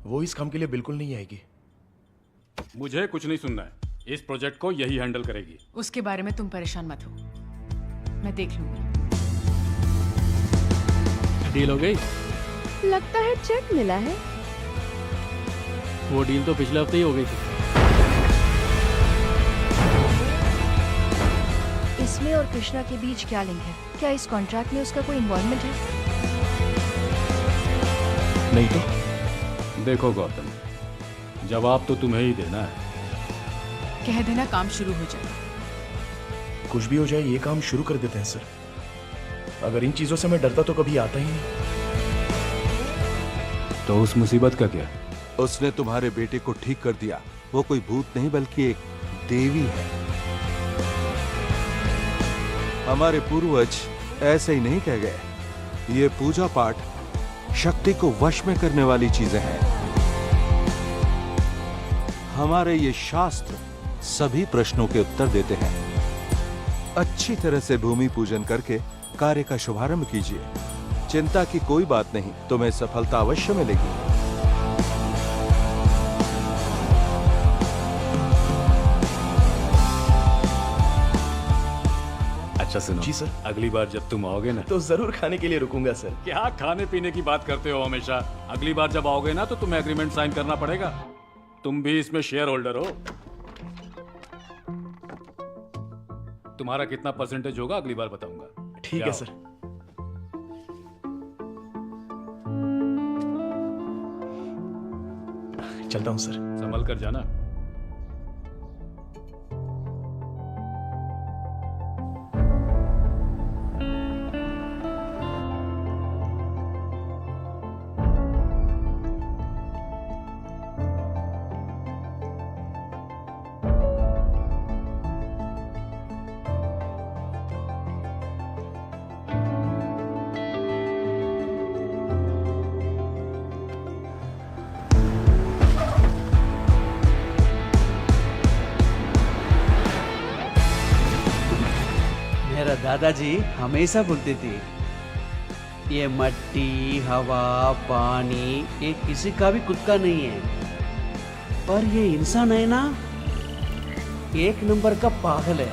वो इस काम के लिए बिल्कुल नहीं आएगी। मुझे कुछ नहीं सुनना है, इस प्रोजेक्ट को यही हैंडल करेगी। उसके बारे में तुम परेशान मत हो, मैं देख लूंगी। डील हो गई? लगता है चेक मिला है। वो डील तो पिछले हफ्ते ही हो गई थी। इसमें और कृष्णा के बीच क्या लिंक है? क्या इस कॉन्ट्रैक्ट में उसका कोई इन्वॉल्वमेंट है? नहीं तो? देखो गौतम, जवाब तो तुम्हें ही देना है। कह देना काम शुरू हो जाए। कुछ भी हो जाए, ये काम शुरू कर देते हैं सर। अगर इन चीजों से मैं डरता तो कभी आता ही नहीं। तो उस मुसीबत का क्या? उसने तुम्हारे बेटे को ठीक कर दिया। वो कोई भूत नहीं बल्कि एक देवी है। हमारे पूर्वज ऐसे ही नहीं कह गए। ये पूजा पाठ शक्ति को वश में करने वाली चीजें हैं। हमारे ये शास्त्र सभी प्रश्नों के उत्तर देते हैं। अच्छी तरह से भूमि पूजन करके कार्य का शुभारंभ कीजिए। चिंता की कोई बात नहीं, तुम्हें सफलता अवश्य मिलेगी। अच्छा सुनो जी सर। अगली बार जब तुम आओगे ना तो जरूर खाने के लिए रुकूंगा सर। क्या खाने पीने की बात करते हो हमेशा? अगली बार जब आओगे ना तो तुम्हें एग्रीमेंट साइन करना पड़ेगा। तुम भी इसमें शेयर होल्डर हो। तुम्हारा कितना परसेंटेज होगा अगली बार बताऊंगा। ठीक है सर। चलता हूँ सर। संभल कर जाना। मेरा दादाजी हमेशा बोलते थे, ये मट्टी, हवा, पानी ये किसी का भी खुद का नहीं है, पर ये इंसान है ना, एक नंबर का पागल है।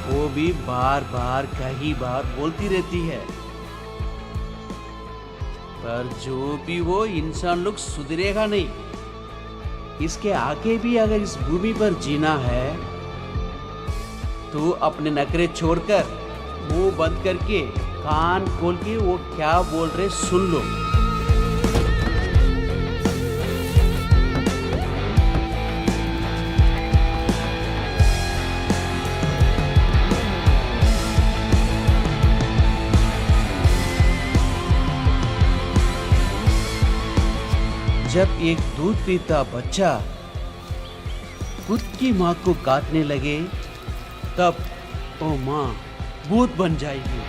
वो भी बार बार कई बार बोलती रहती है, पर जो भी वो इंसान लोग सुधरेगा नहीं। इसके आगे भी अगर इस भूमि पर जीना है तो अपने नखरे छोड़कर मुंह बंद करके कान खोल के वो क्या बोल रहे सुन लो। जब एक दूध पीता बच्चा खुद की माँ को काटने लगे, तब वो माँ भूत बन जाएगी।